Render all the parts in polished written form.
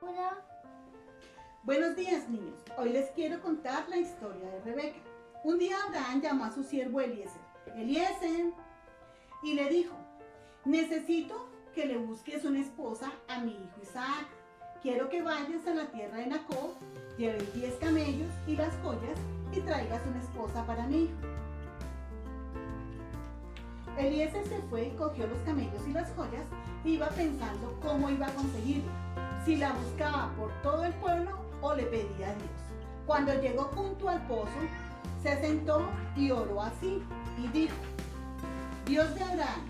Hola. Buenos días, niños. Hoy les quiero contar la historia de Rebeca. Un día Abraham llamó a su siervo Eliezer. Eliezer, y le dijo: necesito que le busques una esposa a mi hijo Isaac. Quiero que vayas a la tierra de Jacob, lleves 10 camellos y las joyas y traigas una esposa para mi hijo. Eliezer se fue, cogió los camellos y las joyas e iba pensando cómo iba a conseguirla, si la buscaba por todo el pueblo o le pedía a Dios. Cuando llegó junto al pozo, se sentó y oró así y dijo: Dios de Abraham,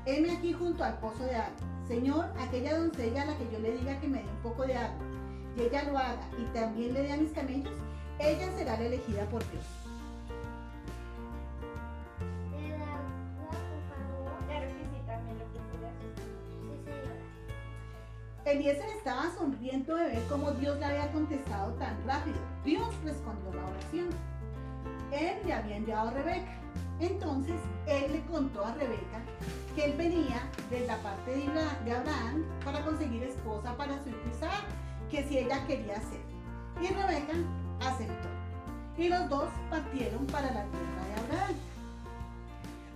heme aquí junto al pozo de agua. Señor, aquella doncella a la que yo le diga que me dé un poco de agua y ella lo haga y también le dé a mis camellos, ella será la elegida por Dios. ¿Te da agua, por favor? Claro que sí, también lo quisiera. Sí, señora. Eliezer estaba sonriendo de ver cómo Dios le había contestado tan rápido. Dios respondió la oración. Él le había enviado a Rebeca. Entonces él le contó a Rebeca que él venía de la parte de Abraham para conseguir esposa para su hijo Isaac, que si ella quería hacer. Y Rebeca aceptó. Y los dos partieron para la tierra de Abraham.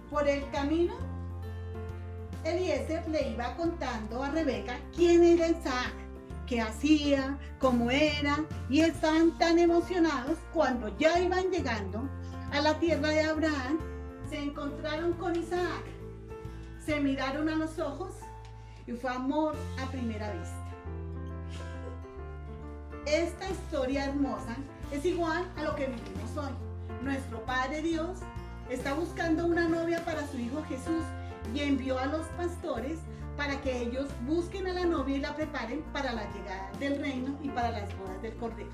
Por el camino, Eliezer le iba contando a Rebeca quién era Isaac, qué hacía, cómo era, y estaban tan emocionados cuando ya iban llegando a la tierra de Abraham. Se encontraron con Isaac, se miraron a los ojos y fue amor a primera vista. Esta historia hermosa es igual a lo que vivimos hoy. Nuestro Padre Dios está buscando una novia para su Hijo Jesús y envió a los pastores para que ellos busquen a la novia y la preparen para la llegada del reino y para las bodas del Cordero.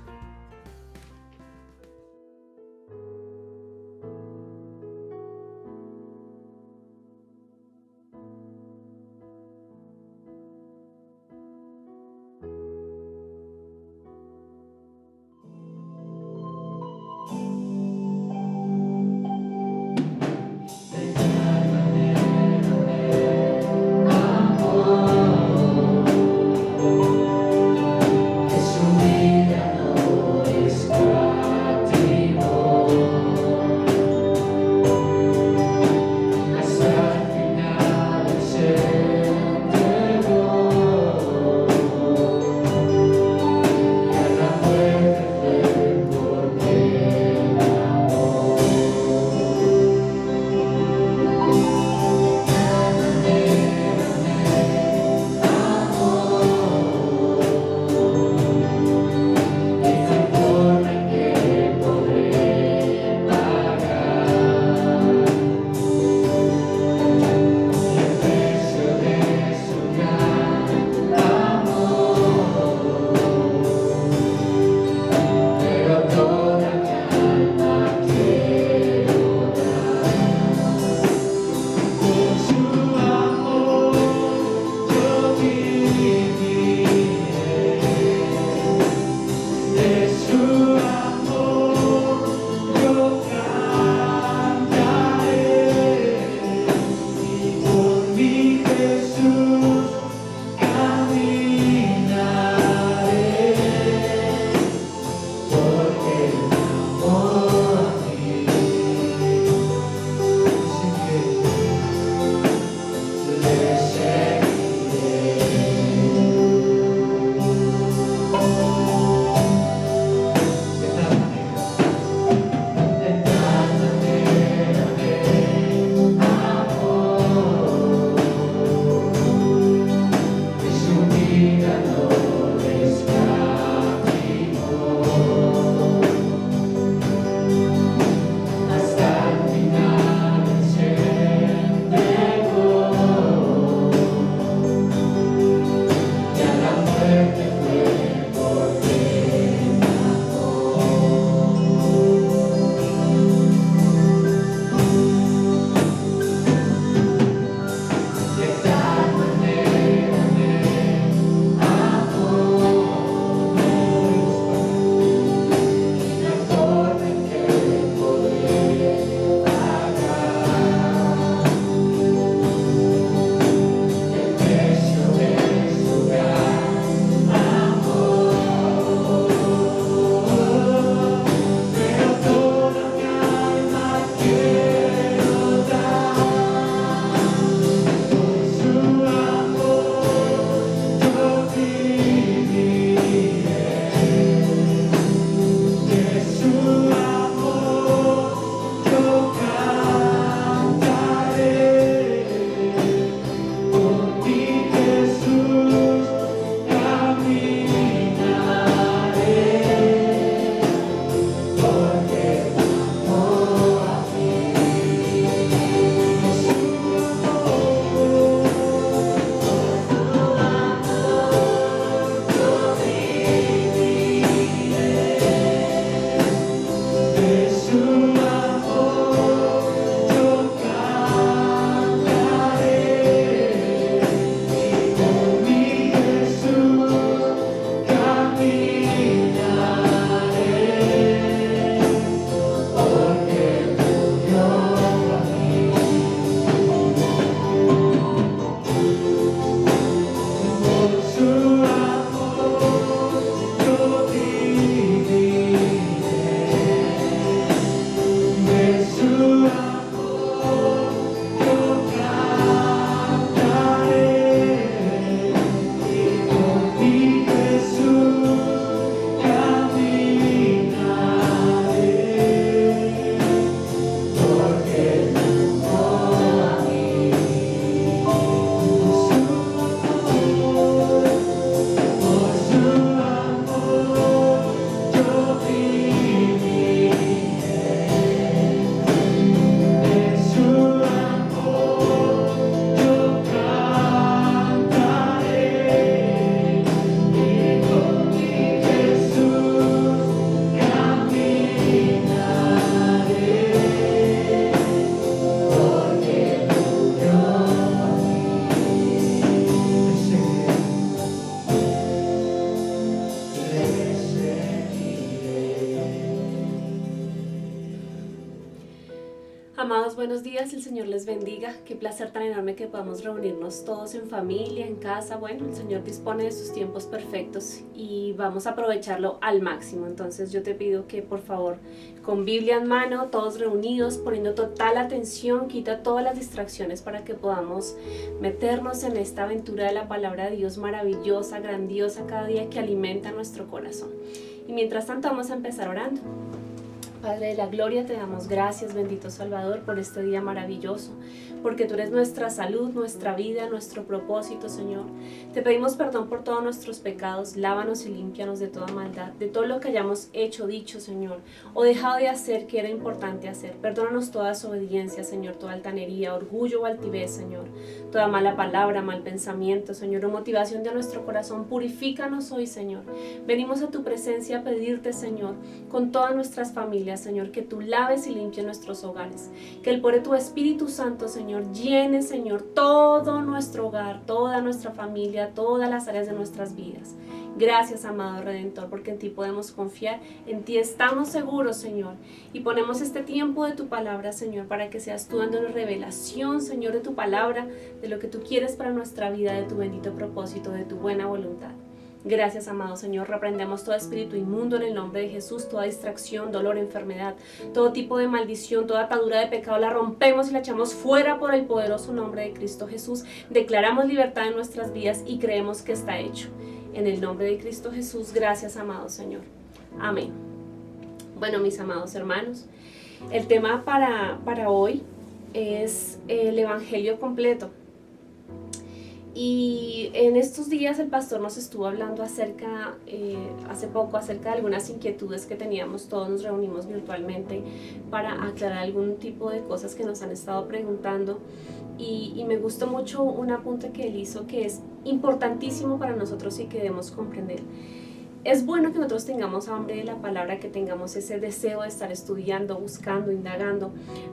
Amados, buenos días, el Señor les bendiga. Qué placer tan enorme que podamos reunirnos todos en familia, en casa. Bueno, el Señor dispone de sus tiempos perfectos y vamos a aprovecharlo al máximo. Entonces yo te pido que por favor, con Biblia en mano, todos reunidos, poniendo total atención, quita todas las distracciones para que podamos meternos en esta aventura de la palabra de Dios maravillosa, grandiosa, cada día que alimenta nuestro corazón. Y mientras tanto vamos a empezar orando. Padre de la gloria, te damos gracias, bendito Salvador, por este día maravilloso, porque tú eres nuestra salud, nuestra vida, nuestro propósito, Señor. Te pedimos perdón por todos nuestros pecados, lávanos y límpianos de toda maldad, de todo lo que hayamos hecho, dicho, Señor, o dejado de hacer que era importante hacer. Perdónanos toda desobediencia, Señor, toda altanería, orgullo o altivez, Señor, toda mala palabra, mal pensamiento, Señor, o motivación de nuestro corazón. Purifícanos hoy, Señor. Venimos a tu presencia a pedirte, Señor, con todas nuestras familias, Señor, que tú laves y limpies nuestros hogares, que el poder de tu Espíritu Santo, Señor, llene, Señor, todo nuestro hogar, toda nuestra familia, todas las áreas de nuestras vidas. Gracias, amado Redentor, porque en ti podemos confiar, en ti estamos seguros, Señor, y ponemos este tiempo de tu palabra, Señor, para que seas tú dándonos revelación, Señor, de tu palabra, de lo que tú quieres para nuestra vida, de tu bendito propósito, de tu buena voluntad. Gracias, amado Señor, reprendemos todo espíritu inmundo en el nombre de Jesús, toda distracción, dolor, enfermedad, todo tipo de maldición, toda atadura de pecado, la rompemos y la echamos fuera por el poderoso nombre de Cristo Jesús. Declaramos libertad en nuestras vidas y creemos que está hecho. En el nombre de Cristo Jesús, gracias, amado Señor. Amén. Bueno, mis amados hermanos, el tema para hoy es el Evangelio completo. Y en estos días el pastor nos estuvo hablando hace poco acerca de algunas inquietudes que teníamos. Todos nos reunimos virtualmente para aclarar algún tipo de cosas que nos han estado preguntando. Y me gustó mucho un apunte que él hizo que es importantísimo para nosotros y que debemos comprender. Es bueno que nosotros tengamos hambre de la palabra, que tengamos ese deseo de estar estudiando, buscando, indagando,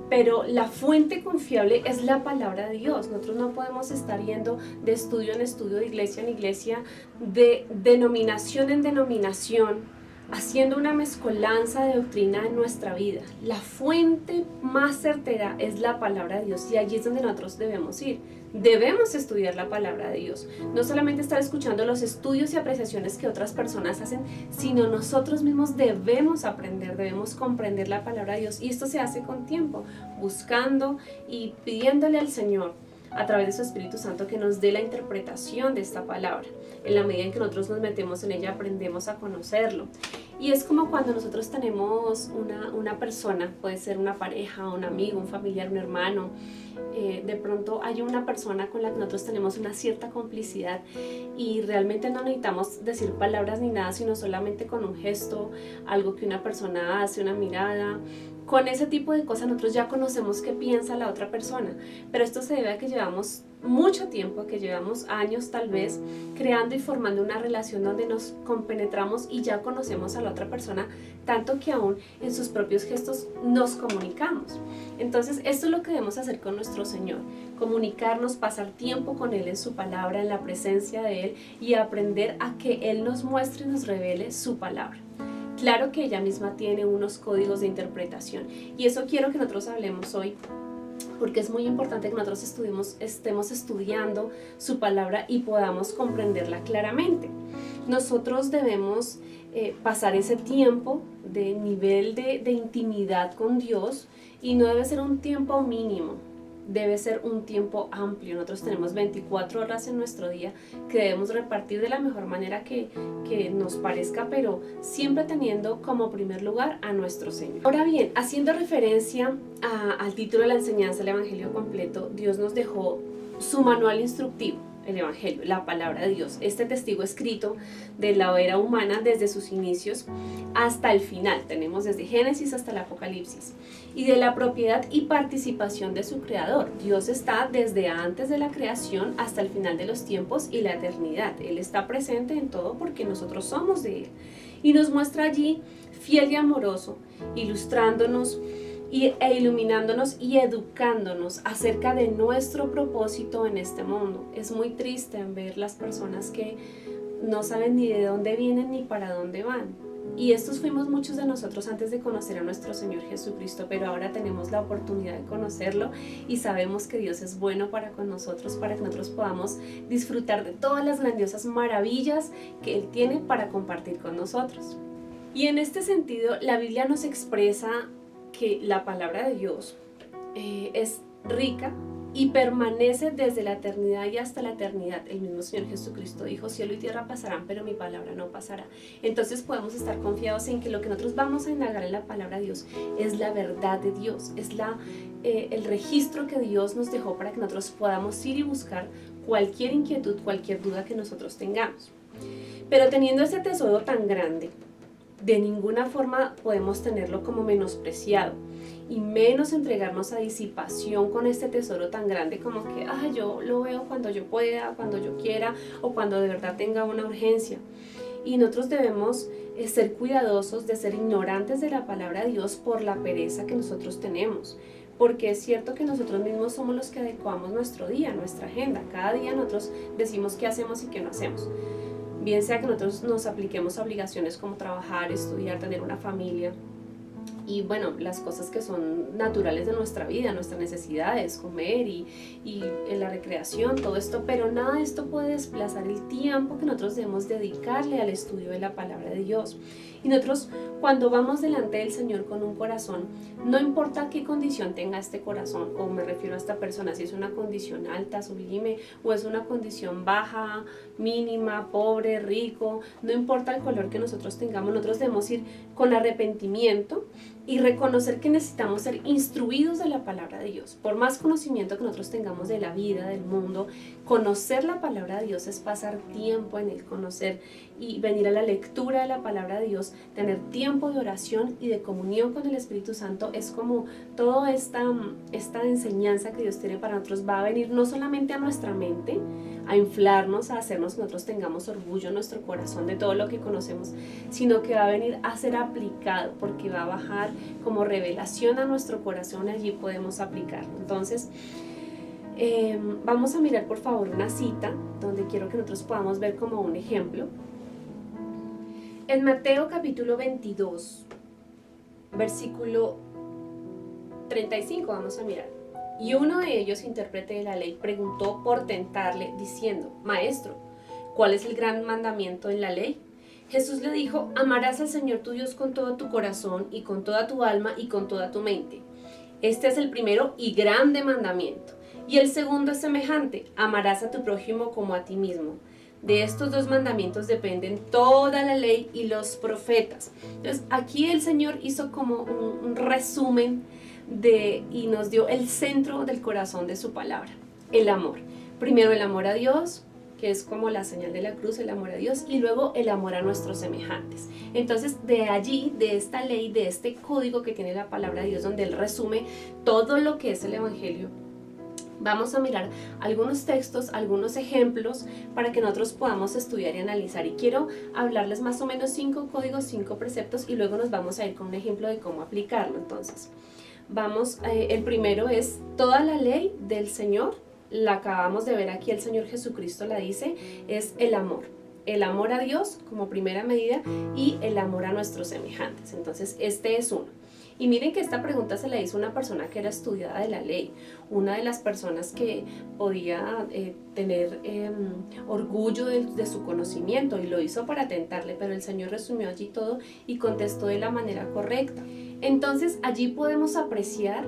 pero la fuente confiable es la palabra de Dios. Nosotros no podemos estar yendo de estudio en estudio, de iglesia en iglesia, de denominación en denominación, haciendo una mezcolanza de doctrina en nuestra vida. La fuente más certera es la palabra de Dios y allí es donde nosotros debemos ir. Debemos estudiar la palabra de Dios, no solamente estar escuchando los estudios y apreciaciones que otras personas hacen, sino nosotros mismos debemos aprender, debemos comprender la palabra de Dios, y esto se hace con tiempo, buscando y pidiéndole al Señor a través de su Espíritu Santo que nos dé la interpretación de esta palabra. En la medida en que nosotros nos metemos en ella, aprendemos a conocerlo. Y es como cuando nosotros tenemos una persona, puede ser una pareja, un amigo, un familiar, un hermano. De pronto hay una persona con la que nosotros tenemos una cierta complicidad y realmente no necesitamos decir palabras ni nada, sino solamente con un gesto, algo que una persona hace, una mirada. Con ese tipo de cosas nosotros ya conocemos qué piensa la otra persona, pero esto se debe a que llevamos mucho tiempo, que llevamos años tal vez creando y formando una relación donde nos compenetramos y ya conocemos a la otra persona, tanto que aún en sus propios gestos nos comunicamos. Entonces esto es lo que debemos hacer con nuestro Señor, comunicarnos, pasar tiempo con Él en su palabra, en la presencia de Él, y aprender a que Él nos muestre y nos revele su palabra. Claro que ella misma tiene unos códigos de interpretación y eso quiero que nosotros hablemos hoy, porque es muy importante que nosotros estemos estudiando su palabra y podamos comprenderla claramente. Nosotros debemos pasar ese tiempo de nivel de intimidad con Dios, y no debe ser un tiempo mínimo, debe ser un tiempo amplio. Nosotros tenemos 24 horas en nuestro día que debemos repartir de la mejor manera que nos parezca, pero siempre teniendo como primer lugar a nuestro Señor. Ahora bien, haciendo referencia al título de la enseñanza, el Evangelio completo, Dios nos dejó su manual instructivo, el Evangelio, la palabra de Dios, este testigo escrito de la era humana desde sus inicios hasta el final. Tenemos desde Génesis hasta el Apocalipsis, y de la propiedad y participación de su creador. Dios está desde antes de la creación hasta el final de los tiempos y la eternidad. Él está presente en todo porque nosotros somos de Él, y nos muestra allí fiel y amoroso, ilustrándonos e iluminándonos y educándonos acerca de nuestro propósito en este mundo. Es muy triste ver las personas que no saben ni de dónde vienen ni para dónde van. Y estos fuimos muchos de nosotros antes de conocer a nuestro Señor Jesucristo, pero ahora tenemos la oportunidad de conocerlo y sabemos que Dios es bueno para con nosotros, para que nosotros podamos disfrutar de todas las grandiosas maravillas que Él tiene para compartir con nosotros. Y en este sentido, la Biblia nos expresa que la palabra de Dios es rica y permanece desde la eternidad y hasta la eternidad. El mismo Señor Jesucristo dijo, cielo y tierra pasarán, pero mi palabra no pasará. Entonces podemos estar confiados en que lo que nosotros vamos a indagar en la palabra de Dios es la verdad de Dios, es el registro que Dios nos dejó para que nosotros podamos ir y buscar cualquier inquietud, cualquier duda que nosotros tengamos. Pero teniendo este tesoro tan grande, de ninguna forma podemos tenerlo como menospreciado, y menos entregarnos a disipación con este tesoro tan grande como que yo lo veo cuando yo pueda, cuando yo quiera o cuando de verdad tenga una urgencia. Y nosotros debemos ser cuidadosos de ser ignorantes de la palabra de Dios por la pereza que nosotros tenemos, porque es cierto que nosotros mismos somos los que adecuamos nuestro día, nuestra agenda. Cada día nosotros decimos qué hacemos y qué no hacemos, bien sea que nosotros nos apliquemos a obligaciones como trabajar, estudiar, tener una familia, y bueno, las cosas que son naturales de nuestra vida, nuestras necesidades, comer y la recreación, todo esto, pero nada de esto puede desplazar el tiempo que nosotros debemos dedicarle al estudio de la palabra de Dios. Y nosotros, cuando vamos delante del Señor con un corazón, no importa qué condición tenga este corazón, o me refiero a esta persona, si es una condición alta, sublime, o es una condición baja, mínima, pobre, rico, no importa el color que nosotros tengamos, nosotros debemos ir con arrepentimiento y reconocer que necesitamos ser instruidos de la palabra de Dios. Por más conocimiento que nosotros tengamos de la vida, del mundo, conocer la palabra de Dios es pasar tiempo en el conocer y venir a la lectura de la palabra de Dios, tener tiempo de oración y de comunión con el Espíritu Santo. Es como toda esta enseñanza que Dios tiene para nosotros va a venir no solamente a nuestra mente, a inflarnos, a hacernos que nosotros tengamos orgullo en nuestro corazón de todo lo que conocemos, sino que va a venir a ser aplicado, porque va a bajar como revelación a nuestro corazón, allí podemos aplicarlo. Entonces, vamos a mirar por favor una cita donde quiero que nosotros podamos ver como un ejemplo. En Mateo capítulo 22, versículo 35, vamos a mirar. Y uno de ellos, intérprete de la ley, preguntó por tentarle, diciendo, Maestro, ¿cuál es el gran mandamiento en la ley? Jesús le dijo, amarás al Señor tu Dios con todo tu corazón y con toda tu alma y con toda tu mente. Este es el primero y grande mandamiento. Y el segundo es semejante, amarás a tu prójimo como a ti mismo. De estos dos mandamientos dependen toda la ley y los profetas. Entonces aquí el Señor hizo como un resumen y nos dio el centro del corazón de su palabra, el amor. Primero el amor a Dios, que es como la señal de la cruz, el amor a Dios, y luego el amor a nuestros semejantes. Entonces de allí, de esta ley, de este código que tiene la palabra de Dios, donde Él resume todo lo que es el Evangelio, vamos a mirar algunos textos, algunos ejemplos para que nosotros podamos estudiar y analizar. Y quiero hablarles más o menos 5 códigos, 5 preceptos, y luego nos vamos a ir con un ejemplo de cómo aplicarlo. Entonces, el primero es toda la ley del Señor, la acabamos de ver aquí, el Señor Jesucristo la dice, es el amor a Dios como primera medida y el amor a nuestros semejantes. Entonces este es uno. Y miren que esta pregunta se la hizo una persona que era estudiada de la ley, una de las personas que podía tener orgullo de su conocimiento, y lo hizo para tentarle, pero el Señor resumió allí todo y contestó de la manera correcta. Entonces allí podemos apreciar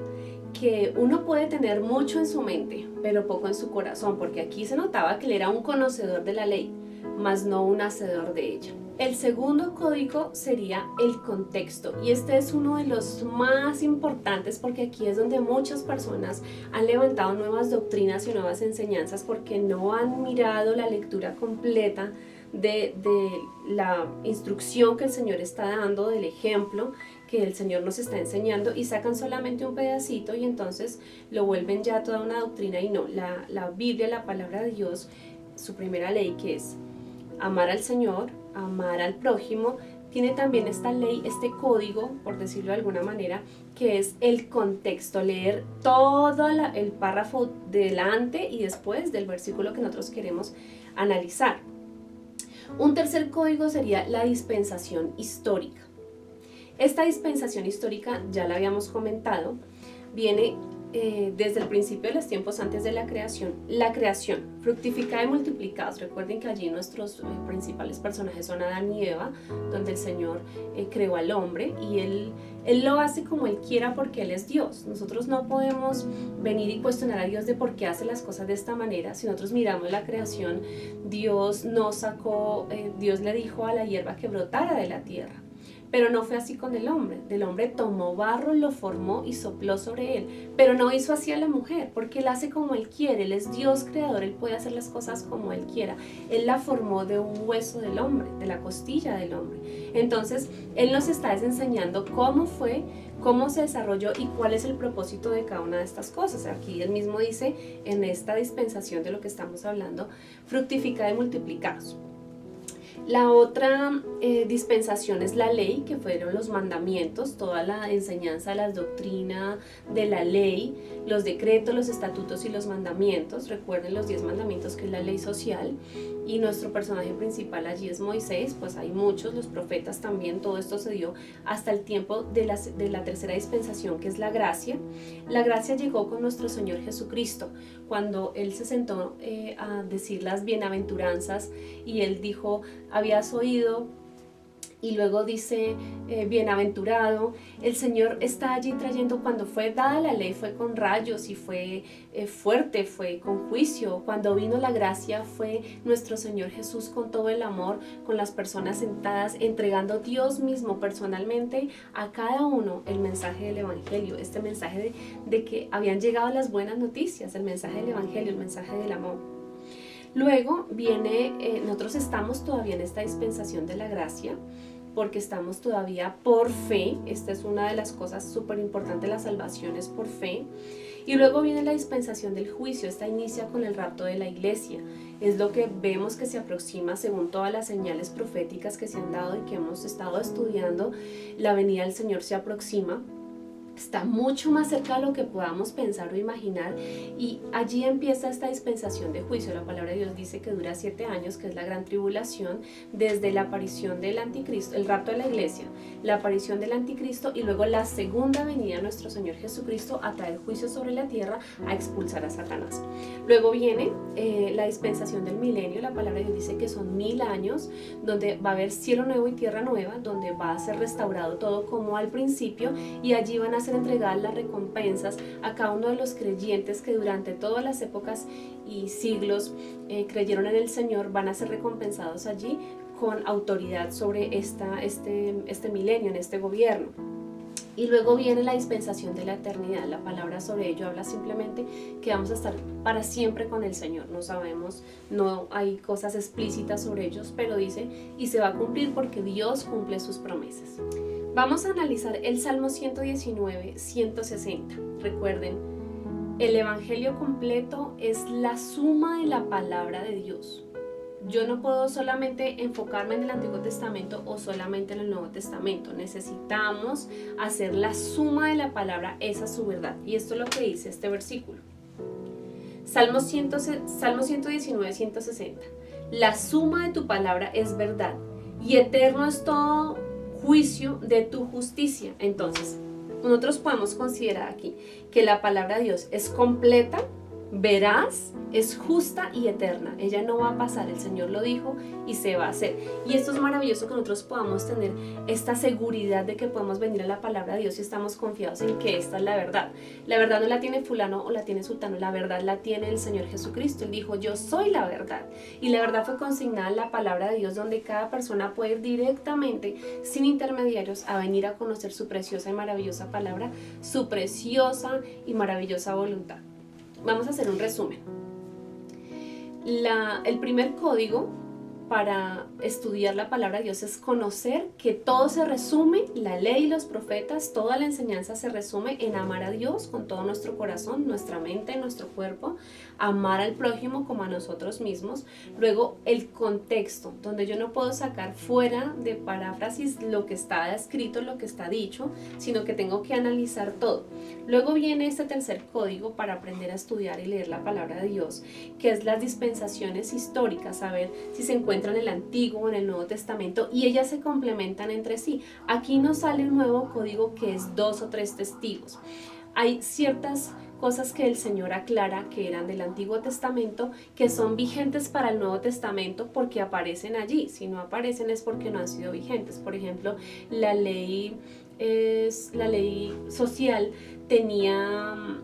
que uno puede tener mucho en su mente, pero poco en su corazón, porque aquí se notaba que él era un conocedor de la ley, mas no un hacedor de ella. El segundo código sería el contexto, y este es uno de los más importantes porque aquí es donde muchas personas han levantado nuevas doctrinas y nuevas enseñanzas porque no han mirado la lectura completa de la instrucción que el Señor está dando, del ejemplo que el Señor nos está enseñando, y sacan solamente un pedacito y entonces lo vuelven ya toda una doctrina. Y no, la Biblia, la palabra de Dios, su primera ley, que es amar al Señor, amar al prójimo, tiene también esta ley, este código, por decirlo de alguna manera, que es el contexto, leer todo el párrafo delante y después del versículo que nosotros queremos analizar. Un tercer código sería la dispensación histórica. Esta dispensación histórica, ya la habíamos comentado, viene desde el principio de los tiempos antes de la creación, fructificada y multiplicados. Recuerden que allí nuestros principales personajes son Adán y Eva, donde el Señor creó al hombre y él lo hace como Él quiera porque Él es Dios. Nosotros no podemos venir y cuestionar a Dios de por qué hace las cosas de esta manera. Si nosotros miramos la creación, Dios Dios le dijo a la hierba que brotara de la tierra. Pero no fue así con el hombre. Del hombre tomó barro, lo formó y sopló sobre él. Pero no hizo así a la mujer, porque Él hace como Él quiere. Él es Dios creador, Él puede hacer las cosas como Él quiera. Él la formó de un hueso del hombre, de la costilla del hombre. Entonces, Él nos está enseñando cómo fue, cómo se desarrolló y cuál es el propósito de cada una de estas cosas. Aquí Él mismo dice, en esta dispensación de lo que estamos hablando, fructificad y multiplicaos. La otra dispensación es la ley, que fueron los mandamientos, toda la enseñanza, la doctrina de la ley, los decretos, los estatutos y los mandamientos. Recuerden los 10 mandamientos, que es la ley social, y nuestro personaje principal allí es Moisés. Pues hay muchos, los profetas también. Todo esto se dio hasta el tiempo de la tercera dispensación, que es la gracia. La gracia llegó con nuestro Señor Jesucristo, cuando Él se sentó a decir las bienaventuranzas y Él dijo, habías oído, y luego dice bienaventurado. El Señor está allí trayendo, cuando fue dada la ley fue con rayos y fue fuerte, fue con juicio. Cuando vino la gracia fue nuestro Señor Jesús con todo el amor, con las personas sentadas, entregando Dios mismo personalmente a cada uno el mensaje del Evangelio, este mensaje de que habían llegado las buenas noticias, el mensaje del Evangelio, el mensaje del amor. Luego viene, nosotros estamos todavía en esta dispensación de la gracia, porque estamos todavía por fe. Esta es una de las cosas súper importantes, la salvación es por fe. Y luego viene la dispensación del juicio. Esta inicia con el rapto de la iglesia. Es lo que vemos que se aproxima según todas las señales proféticas que se han dado y que hemos estado estudiando. La venida del Señor se aproxima. Está mucho más cerca de lo que podamos pensar o imaginar, y allí empieza esta dispensación de juicio. La palabra de Dios dice que dura 7 años, que es la gran tribulación, desde la aparición del anticristo, el rapto de la iglesia, la aparición del anticristo y luego la segunda venida de nuestro Señor Jesucristo a traer juicio sobre la tierra, a expulsar a Satanás. Luego viene la dispensación del milenio. La palabra de Dios dice que son 1000 años, donde va a haber cielo nuevo y tierra nueva, donde va a ser restaurado todo como al principio, y allí van a ser entregadas las recompensas a cada uno de los creyentes que durante todas las épocas y siglos creyeron en el Señor. Van a ser recompensados allí con autoridad sobre este milenio, en este gobierno. Y luego viene la dispensación de la eternidad. La palabra sobre ello habla simplemente que vamos a estar para siempre con el Señor. No sabemos, no hay cosas explícitas sobre ellos, pero dice, y se va a cumplir porque Dios cumple sus promesas. Vamos a analizar el Salmo 119, 160. Recuerden, el Evangelio completo es la suma de la palabra de Dios. Yo no puedo solamente enfocarme en el Antiguo Testamento o solamente en el Nuevo Testamento. Necesitamos hacer la suma de la palabra, esa es su verdad. Y esto es lo que dice este versículo. Salmo 119, 160. La suma de tu palabra es verdad, y eterno es todo juicio de tu justicia. Entonces, nosotros podemos considerar aquí que la palabra de Dios es completa, veraz, es justa y eterna. Ella no va a pasar, el Señor lo dijo y se va a hacer. Y esto es maravilloso, que nosotros podamos tener esta seguridad de que podemos venir a la palabra de Dios y estamos confiados en que esta es la verdad. La verdad no la tiene fulano o la tiene sultano, la verdad la tiene el Señor Jesucristo. Él dijo, yo soy la verdad. Y la verdad fue consignada en la palabra de Dios, donde cada persona puede ir directamente, sin intermediarios, a venir a conocer su preciosa y maravillosa palabra, su preciosa y maravillosa voluntad. Vamos a hacer un resumen. El primer código para estudiar la palabra de Dios es conocer que todo se resume, la ley y los profetas, toda la enseñanza se resume en amar a Dios con todo nuestro corazón, nuestra mente, nuestro cuerpo, amar al prójimo como a nosotros mismos. Luego el contexto, donde yo no puedo sacar fuera de paráfrasis lo que está escrito, lo que está dicho, sino que tengo que analizar todo. Luego viene este tercer código para aprender a estudiar y leer la palabra de Dios, que es las dispensaciones históricas, saber si se encuentra encuentra en el Antiguo o en el Nuevo Testamento y ellas se complementan entre sí. Aquí nos sale un nuevo código que es 2 o 3 testigos. Hay ciertas cosas que el Señor aclara que eran del Antiguo Testamento que son vigentes para el Nuevo Testamento porque aparecen allí. Si no aparecen es porque no han sido vigentes. Por ejemplo, la ley social tenía,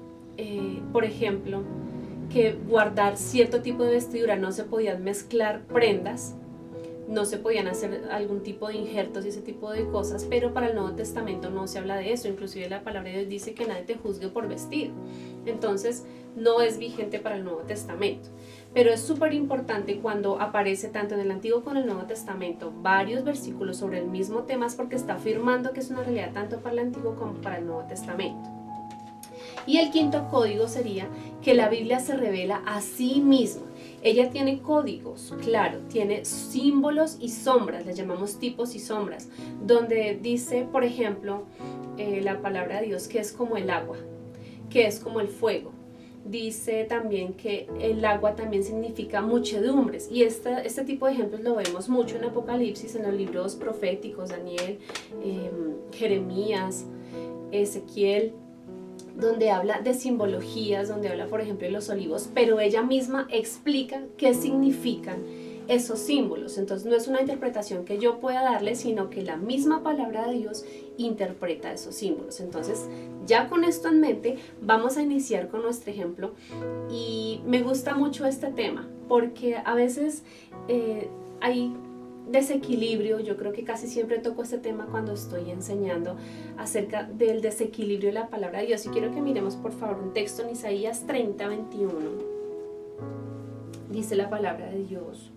por ejemplo, que guardar cierto tipo de vestidura, no se podían mezclar prendas, no se podían hacer algún tipo de injertos y ese tipo de cosas, pero para el Nuevo Testamento no se habla de eso. Inclusive la palabra de Dios dice que nadie te juzgue por vestir. Entonces no es vigente para el Nuevo Testamento, pero es súper importante cuando aparece tanto en el Antiguo como en el Nuevo Testamento varios versículos sobre el mismo tema, es porque está afirmando que es una realidad tanto para el Antiguo como para el Nuevo Testamento. Y el quinto código sería que la Biblia se revela a sí misma. Ella tiene códigos, claro, tiene símbolos y sombras, les llamamos tipos y sombras, donde dice, por ejemplo, la palabra de Dios que es como el agua, que es como el fuego. Dice también que el agua también significa muchedumbres, y este tipo de ejemplos lo vemos mucho en Apocalipsis, en los libros proféticos, Daniel, Jeremías, Ezequiel, donde habla de simbologías, donde habla por ejemplo de los olivos, pero ella misma explica qué significan esos símbolos. Entonces no es una interpretación que yo pueda darle, sino que la misma palabra de Dios interpreta esos símbolos. Entonces ya con esto en mente vamos a iniciar con nuestro ejemplo, y me gusta mucho este tema porque a veces hay desequilibrio. Yo creo que casi siempre toco este tema cuando estoy enseñando acerca del desequilibrio de la palabra de Dios, y quiero que miremos por favor un texto en Isaías 30:21. Dice la palabra de Dios: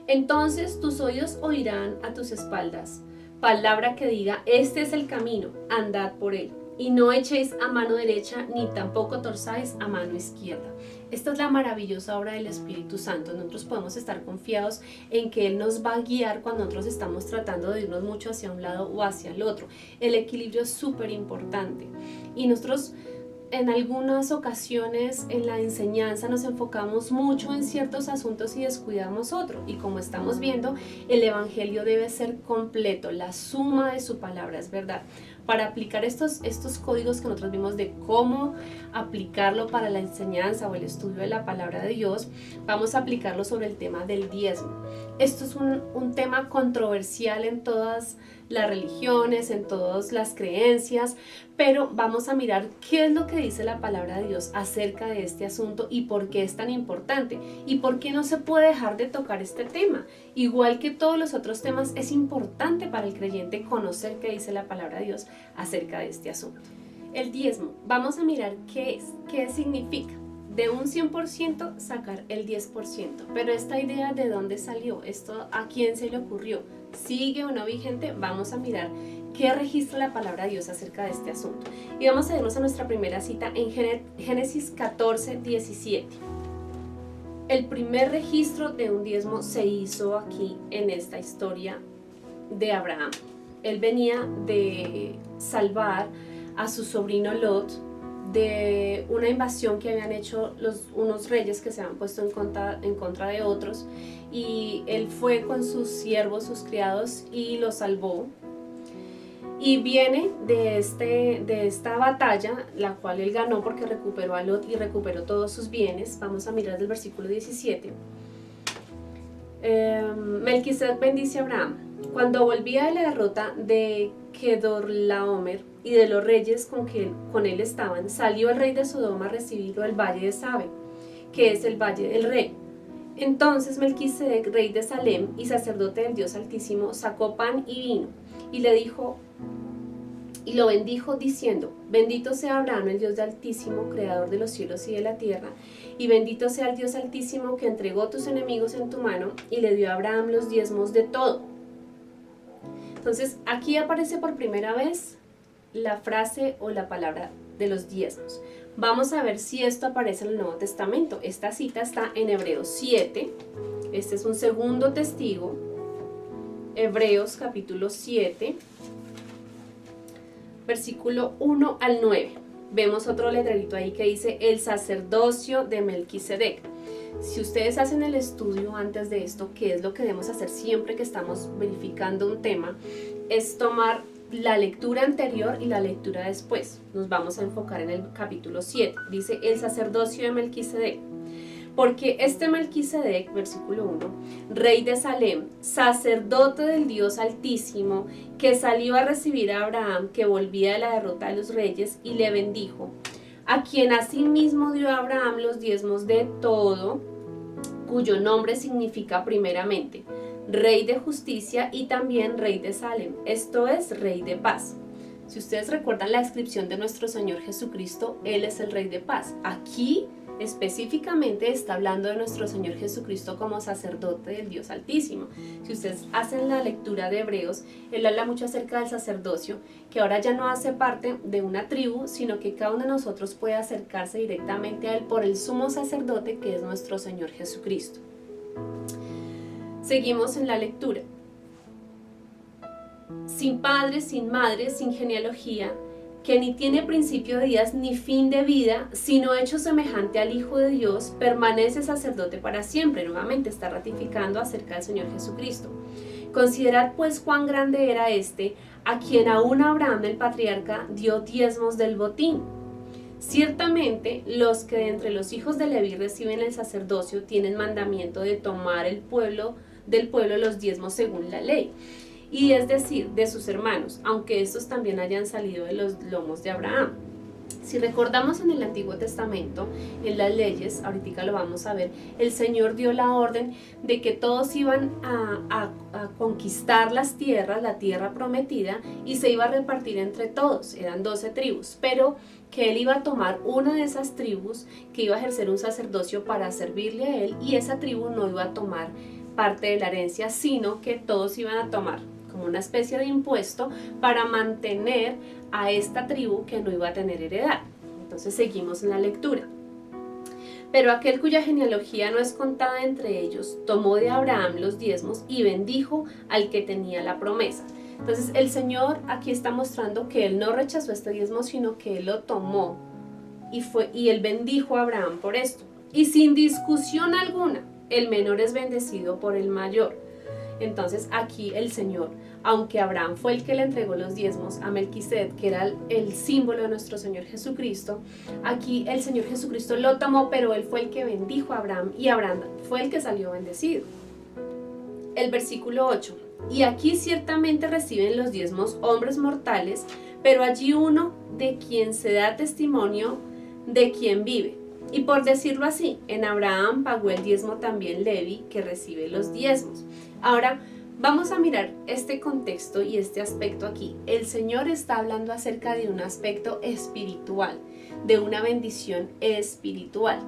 entonces tus oídos oirán a tus espaldas palabra que diga, este es el camino, andad por él, y no echéis a mano derecha ni tampoco torzáis a mano izquierda. Esta es la maravillosa obra del Espíritu Santo. Nosotros podemos estar confiados en que Él nos va a guiar cuando nosotros estamos tratando de irnos mucho hacia un lado o hacia el otro. El equilibrio es súper importante, y nosotros en algunas ocasiones en la enseñanza nos enfocamos mucho en ciertos asuntos y descuidamos otro, y como estamos viendo, el Evangelio debe ser completo, la suma de su palabra es verdad. Para aplicar estos códigos que nosotros vimos de cómo aplicarlo para la enseñanza o el estudio de la palabra de Dios, vamos a aplicarlo sobre el tema del diezmo. Esto es un tema controversial en todas las religiones, en todas las creencias, pero vamos a mirar qué es lo que dice la palabra de Dios acerca de este asunto y por qué es tan importante y por qué no se puede dejar de tocar este tema. Igual que todos los otros temas, es importante para el creyente conocer qué dice la palabra de Dios acerca de este asunto. El diezmo, vamos a mirar qué es, qué significa. De un 100% sacar el 10%, pero esta idea de dónde salió, esto a quién se le ocurrió, sigue o no vigente. Vamos a mirar qué registra la palabra de Dios acerca de este asunto, y vamos a irnos a nuestra primera cita en Génesis 14:17. El primer registro de un diezmo se hizo aquí en esta historia de Abraham. Él venía de salvar a su sobrino Lot de una invasión que habían hecho unos reyes que se habían puesto en contra de otros, y él fue con sus siervos, sus criados, y los salvó. Y viene de esta batalla, la cual él ganó porque recuperó a Lot y recuperó todos sus bienes. Vamos a mirar del versículo 17. Melquisedec bendice a Abraham. Cuando volvía de la derrota de Kedorlaomer y de los reyes con él estaban, salió el rey de Sodoma a recibirlo del valle de Sabe, que es el valle del rey. Entonces Melquisedec, rey de Salem y sacerdote del Dios Altísimo, sacó pan y vino, y le dijo, y lo bendijo diciendo, bendito sea Abraham, el Dios del Altísimo, creador de los cielos y de la tierra, y bendito sea el Dios Altísimo que entregó tus enemigos en tu mano, y le dio a Abraham los diezmos de todo. Entonces aquí aparece por primera vez la frase o la palabra de los diezmos. Vamos a ver si esto aparece en el Nuevo Testamento. Esta cita está en Hebreos 7. Este es un segundo testigo. Hebreos capítulo 7, versículo 1 al 9. vemos otro letrerito ahí que dice el sacerdocio de Melquisedec. Si ustedes hacen el estudio antes de esto, que es lo que debemos hacer siempre que estamos verificando un tema, es tomar la lectura anterior y la lectura después. Nos vamos a enfocar en el capítulo 7. Dice el sacerdocio de Melquisedec. Porque este Melquisedec, versículo 1, rey de Salem, sacerdote del Dios Altísimo, que salió a recibir a Abraham, que volvía de la derrota de los reyes, y le bendijo, a quien asimismo dio a Abraham los diezmos de todo, cuyo nombre significa primeramente Rey de Justicia y también Rey de Salem, esto es, Rey de Paz. Si ustedes recuerdan la descripción de nuestro Señor Jesucristo, Él es el Rey de Paz. Aquí específicamente está hablando de nuestro Señor Jesucristo como sacerdote del Dios Altísimo. Si ustedes hacen la lectura de Hebreos, Él habla mucho acerca del sacerdocio, que ahora ya no hace parte de una tribu, sino que cada uno de nosotros puede acercarse directamente a Él por el sumo sacerdote que es nuestro Señor Jesucristo. Seguimos en la lectura. Sin padre, sin madre, sin genealogía, que ni tiene principio de días ni fin de vida, sino hecho semejante al Hijo de Dios, permanece sacerdote para siempre. Nuevamente está ratificando acerca del Señor Jesucristo. Considerad pues cuán grande era este, a quien aún Abraham el patriarca dio diezmos del botín. Ciertamente los que de entre los hijos de Leví reciben el sacerdocio tienen mandamiento de tomar del pueblo los diezmos según la ley, y es decir, de sus hermanos, aunque estos también hayan salido de los lomos de Abraham. Si recordamos en el Antiguo Testamento, en las leyes, ahorita lo vamos a ver, el Señor dio la orden de que todos iban a conquistar las tierras, la tierra prometida, y se iba a repartir entre todos, eran 12 tribus, pero que Él iba a tomar una de esas tribus que iba a ejercer un sacerdocio para servirle a Él, y esa tribu no iba a tomar parte de la herencia, sino que todos iban a tomar como una especie de impuesto para mantener a esta tribu que no iba a tener heredad. Entonces seguimos en la lectura. Pero aquel cuya genealogía no es contada entre ellos, tomó de Abraham los diezmos y bendijo al que tenía la promesa. Entonces el Señor aquí está mostrando que Él no rechazó este diezmo, sino que Él lo tomó y Él bendijo a Abraham por esto. Y sin discusión alguna, el menor es bendecido por el mayor. Entonces aquí el Señor, aunque Abraham fue el que le entregó los diezmos a Melquisedec, que era el símbolo de nuestro Señor Jesucristo, aquí el Señor Jesucristo lo tomó, pero Él fue el que bendijo a Abraham y Abraham fue el que salió bendecido. El versículo 8. Y aquí ciertamente reciben los diezmos hombres mortales, pero allí uno de quien se da testimonio de quien vive. Y por decirlo así, en Abraham pagó el diezmo también Levi, que recibe los diezmos. Ahora, vamos a mirar este contexto y este aspecto aquí. El Señor está hablando acerca de un aspecto espiritual, de una bendición espiritual.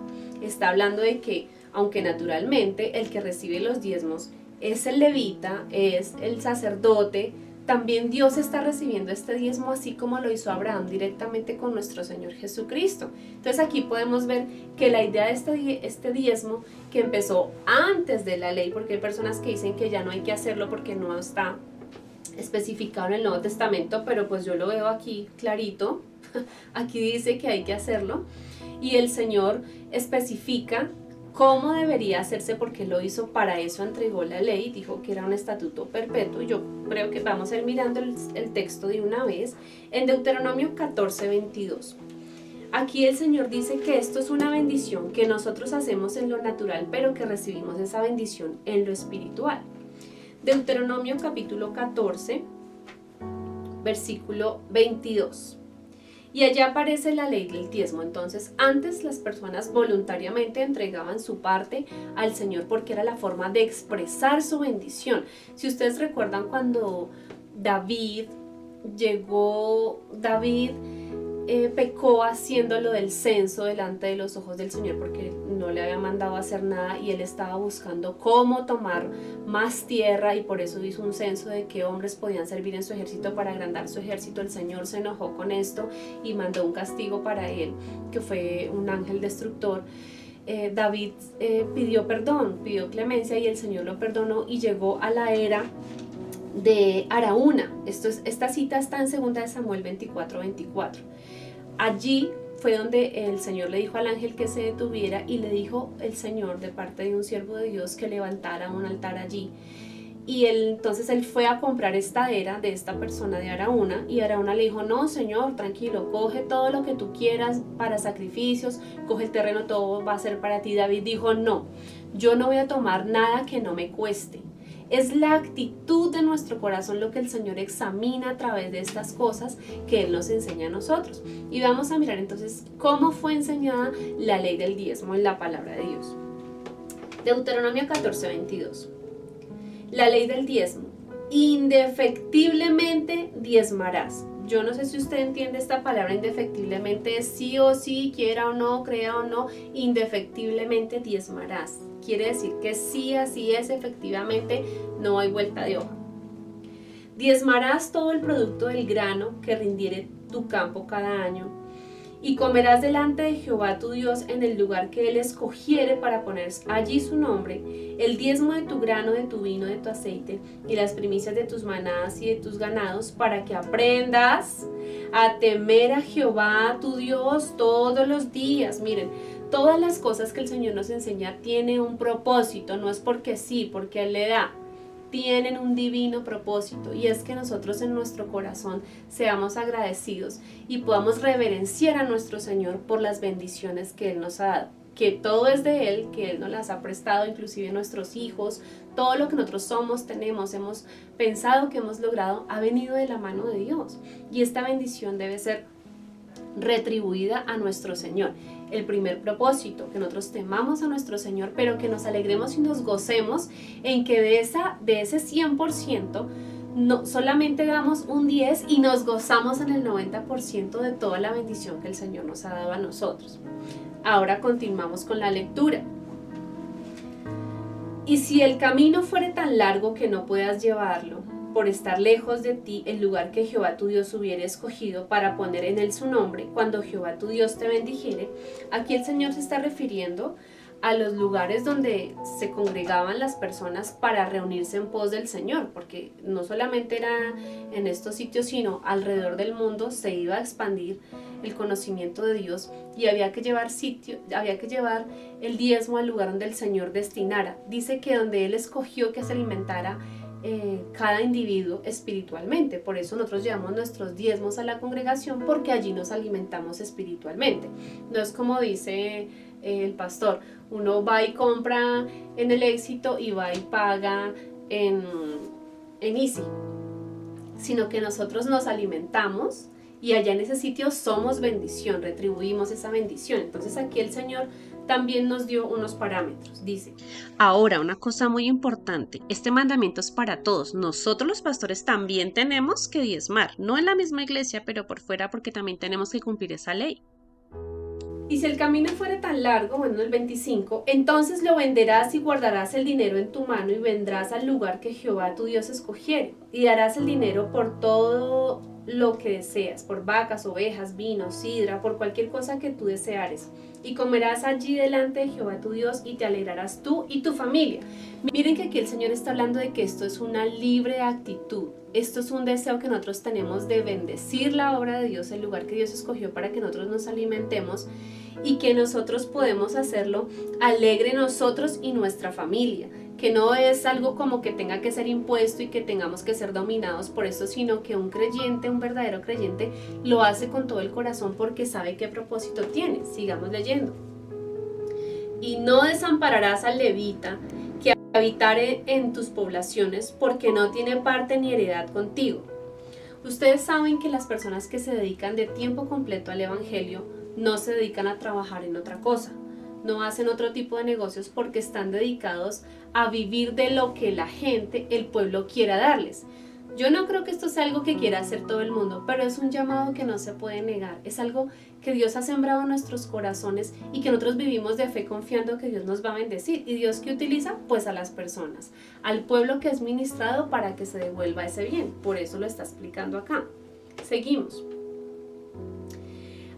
Está hablando de que, aunque naturalmente el que recibe los diezmos es el levita, es el sacerdote, también Dios está recibiendo este diezmo así como lo hizo Abraham directamente con nuestro Señor Jesucristo. Entonces aquí podemos ver que la idea de este diezmo que empezó antes de la ley, porque hay personas que dicen que ya no hay que hacerlo porque no está especificado en el Nuevo Testamento, pero pues yo lo veo aquí clarito, aquí dice que hay que hacerlo y el Señor especifica cómo debería hacerse porque lo hizo, para eso entregó la ley, dijo que era un estatuto perpetuo. Yo creo que vamos a ir mirando el texto de una vez en Deuteronomio 14:22. Aquí el Señor dice que esto es una bendición que nosotros hacemos en lo natural, pero que recibimos esa bendición en lo espiritual. Deuteronomio capítulo 14, versículo 22. Y allá aparece la ley del diezmo. Entonces, antes las personas voluntariamente entregaban su parte al Señor porque era la forma de expresar su bendición. Si ustedes recuerdan cuando David pecó haciendo lo del censo delante de los ojos del Señor porque no le había mandado a hacer nada y él estaba buscando cómo tomar más tierra y por eso hizo un censo de qué hombres podían servir en su ejército para agrandar su ejército. El Señor se enojó con esto y mandó un castigo para él, que fue un ángel destructor. David pidió perdón, pidió clemencia y el Señor lo perdonó y llegó a la era de Araúna. Esta cita está en 2 Samuel 24:24. allí fue donde el Señor le dijo al ángel que se detuviera y le dijo el Señor de parte de un siervo de Dios que levantara un altar allí. Y entonces él fue a comprar esta era de esta persona de Araúna, y Araúna le dijo: no, Señor, tranquilo, coge todo lo que tú quieras para sacrificios, coge el terreno, todo va a ser para ti. David dijo: no, yo no voy a tomar nada que no me cueste. Es la actitud de nuestro corazón lo que el Señor examina a través de estas cosas que Él nos enseña a nosotros. Y vamos a mirar entonces cómo fue enseñada la ley del diezmo en la palabra de Dios. Deuteronomio 14:22. La ley del diezmo: indefectiblemente diezmarás. Yo no sé si usted entiende esta palabra indefectiblemente, es sí o sí, quiera o no, crea o no, indefectiblemente diezmarás. Quiere decir que sí, así es, efectivamente, no hay vuelta de hoja. Diezmarás todo el producto del grano que rindiere tu campo cada año, y comerás delante de Jehová tu Dios en el lugar que Él escogiere para poner allí su nombre, el diezmo de tu grano, de tu vino, de tu aceite, y las primicias de tus manadas y de tus ganados, para que aprendas a temer a Jehová tu Dios todos los días. Miren, todas las cosas que el Señor nos enseña tienen un propósito, no es porque sí, porque Él le da. Tienen un divino propósito, y es que nosotros en nuestro corazón seamos agradecidos y podamos reverenciar a nuestro Señor por las bendiciones que Él nos ha dado, que todo es de Él, que Él nos las ha prestado, inclusive nuestros hijos, todo lo que nosotros somos, tenemos, hemos pensado que hemos logrado, ha venido de la mano de Dios, y esta bendición debe ser retribuida a nuestro Señor. El primer propósito, que nosotros temamos a nuestro Señor, pero que nos alegremos y nos gocemos en que de ese 100% no solamente damos un 10 y nos gozamos en el 90% de toda la bendición que el Señor nos ha dado a nosotros. Ahora continuamos con la lectura. Y si el camino fuere tan largo que no puedas llevarlo, por estar lejos de ti el lugar que Jehová tu Dios hubiere escogido para poner en él su nombre, cuando Jehová tu Dios te bendijere. Aquí el Señor se está refiriendo a los lugares donde se congregaban las personas para reunirse en pos del Señor, porque no solamente era en estos sitios, sino alrededor del mundo se iba a expandir el conocimiento de Dios, y había que llevar el diezmo al lugar donde el Señor destinara. Dice que donde Él escogió que se alimentara cada individuo espiritualmente. Por eso nosotros llevamos nuestros diezmos a la congregación, porque allí nos alimentamos espiritualmente. No es como dice el pastor, uno va y compra en el Éxito y va y paga en Easy, sino que nosotros nos alimentamos y allá en ese sitio somos bendición, retribuimos esa bendición. Entonces aquí el Señor también nos dio unos parámetros. Dice: ahora, una cosa muy importante, este mandamiento es para todos. Nosotros los pastores también tenemos que diezmar, no en la misma iglesia, pero por fuera, porque también tenemos que cumplir esa ley. Y si el camino fuera tan largo, bueno, el 25, entonces lo venderás y guardarás el dinero en tu mano, y vendrás al lugar que Jehová tu Dios escogiere, y darás el dinero por todo lo que deseas, por vacas, ovejas, vino, sidra, por cualquier cosa que tú deseares, y comerás allí delante de Jehová tu Dios, y te alegrarás tú y tu familia. Miren que aquí el Señor está hablando de que esto es una libre actitud. Esto es un deseo que nosotros tenemos de bendecir la obra de Dios, el lugar que Dios escogió para que nosotros nos alimentemos, y que nosotros podemos hacerlo alegre nosotros y nuestra familia, que no es algo como que tenga que ser impuesto y que tengamos que ser dominados por esto, sino que un creyente, un verdadero creyente, lo hace con todo el corazón porque sabe qué propósito tiene. Sigamos leyendo. Y no desampararás al levita que habitare en tus poblaciones, porque no tiene parte ni heredad contigo. Ustedes saben que las personas que se dedican de tiempo completo al evangelio no se dedican a trabajar en otra cosa, no hacen otro tipo de negocios, porque están dedicados a vivir de lo que la gente, el pueblo, quiera darles. Yo no creo que esto sea algo que quiera hacer todo el mundo, pero es un llamado que no se puede negar. Es algo que Dios ha sembrado en nuestros corazones y que nosotros vivimos de fe confiando que Dios nos va a bendecir. ¿Y Dios qué utiliza? Pues a las personas, al pueblo que es ministrado para que se devuelva ese bien. Por eso lo está explicando acá. Seguimos.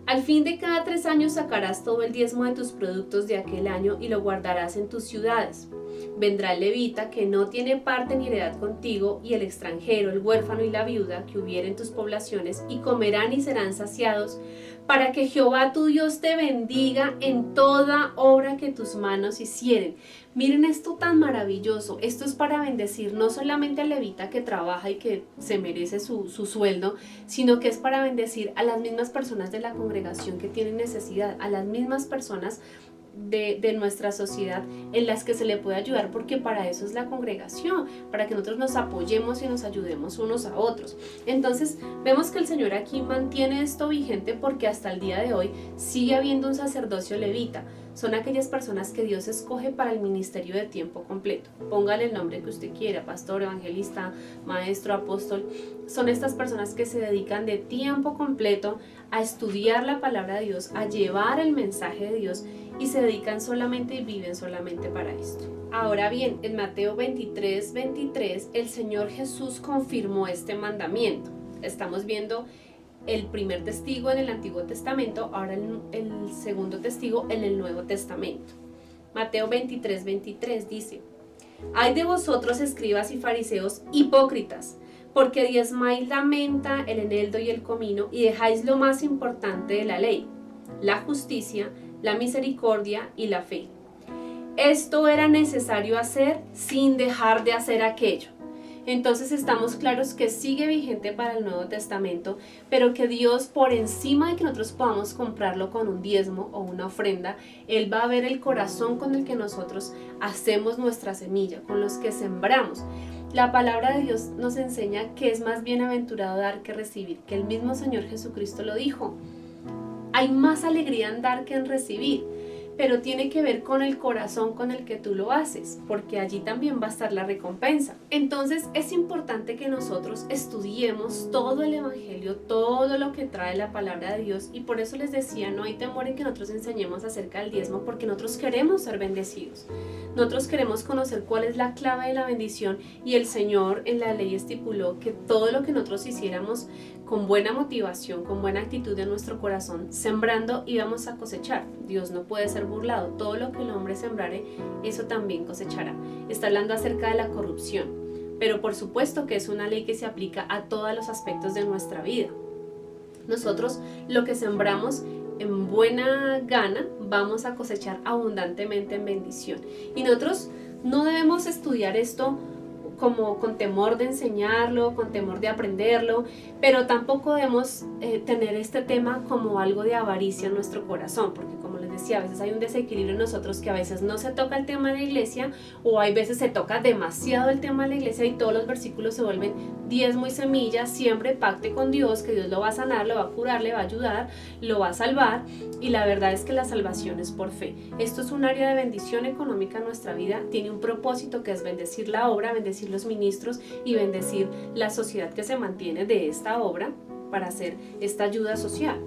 Al fin de cada 3 años sacarás todo el diezmo de tus productos de aquel año y lo guardarás en tus ciudades. Vendrá el levita que no tiene parte ni heredad contigo, y el extranjero, el huérfano y la viuda que hubiere en tus poblaciones, y comerán y serán saciados, para que Jehová tu Dios te bendiga en toda obra que tus manos hicieren. Miren esto tan maravilloso. Esto es para bendecir no solamente al levita que trabaja y que se merece su sueldo, sino que es para bendecir a las mismas personas de la congregación que tienen necesidad, a las mismas personas de nuestra sociedad en las que se le puede ayudar, porque para eso es la congregación, para que nosotros nos apoyemos y nos ayudemos unos a otros. Entonces vemos que el Señor aquí mantiene esto vigente porque hasta el día de hoy sigue habiendo un sacerdocio levita. Son aquellas personas que Dios escoge para el ministerio de tiempo completo. Póngale el nombre que usted quiera, pastor, evangelista, maestro, apóstol. Son estas personas que se dedican de tiempo completo a estudiar la palabra de Dios, a llevar el mensaje de Dios, y se dedican solamente y viven solamente para esto. Ahora bien, en Mateo 23:23, el Señor Jesús confirmó este mandamiento. Estamos viendo el primer testigo en el Antiguo Testamento, ahora el segundo testigo en el Nuevo Testamento. Mateo 23:23 dice: «Ay de vosotros, escribas y fariseos, hipócritas, porque diezmáis la menta, el eneldo y el comino, y dejáis lo más importante de la ley, la justicia, la misericordia y la fe. Esto era necesario hacer sin dejar de hacer aquello». Entonces estamos claros que sigue vigente para el Nuevo Testamento, pero que Dios, por encima de que nosotros podamos comprarlo con un diezmo o una ofrenda, Él va a ver el corazón con el que nosotros hacemos nuestra semilla, con los que sembramos. La palabra de Dios nos enseña que es más bienaventurado dar que recibir, que el mismo Señor Jesucristo lo dijo. Hay más alegría en dar que en recibir, pero tiene que ver con el corazón con el que tú lo haces, porque allí también va a estar la recompensa. Entonces es importante que nosotros estudiemos todo el Evangelio, todo lo que trae la palabra de Dios, y por eso les decía, no hay temor en que nosotros enseñemos acerca del diezmo, porque nosotros queremos ser bendecidos. Nosotros queremos conocer cuál es la clave de la bendición, y el Señor en la ley estipuló que todo lo que nosotros hiciéramos con buena motivación, con buena actitud en nuestro corazón, sembrando, íbamos a cosechar. Dios no puede ser burlado. Todo lo que el hombre sembrare, eso también cosechará. Está hablando acerca de la corrupción, pero por supuesto que es una ley que se aplica a todos los aspectos de nuestra vida. Nosotros lo que sembramos en buena gana, vamos a cosechar abundantemente en bendición. Y nosotros no debemos estudiar esto como con temor de enseñarlo, con temor de aprenderlo, pero tampoco debemos tener este tema como algo de avaricia en nuestro corazón, porque como les decía, a veces hay un desequilibrio en nosotros que a veces no se toca el tema de la iglesia, o hay veces se toca demasiado el tema de la iglesia y todos los versículos se vuelven diezmo y semilla, siempre pacte con Dios, que Dios lo va a sanar, lo va a curar, le va a ayudar, lo va a salvar, y la verdad es que la salvación es por fe. Esto es un área de bendición económica en nuestra vida, tiene un propósito que es bendecir la obra, bendecir los ministros y bendecir la sociedad que se mantiene de esta obra para hacer esta ayuda social.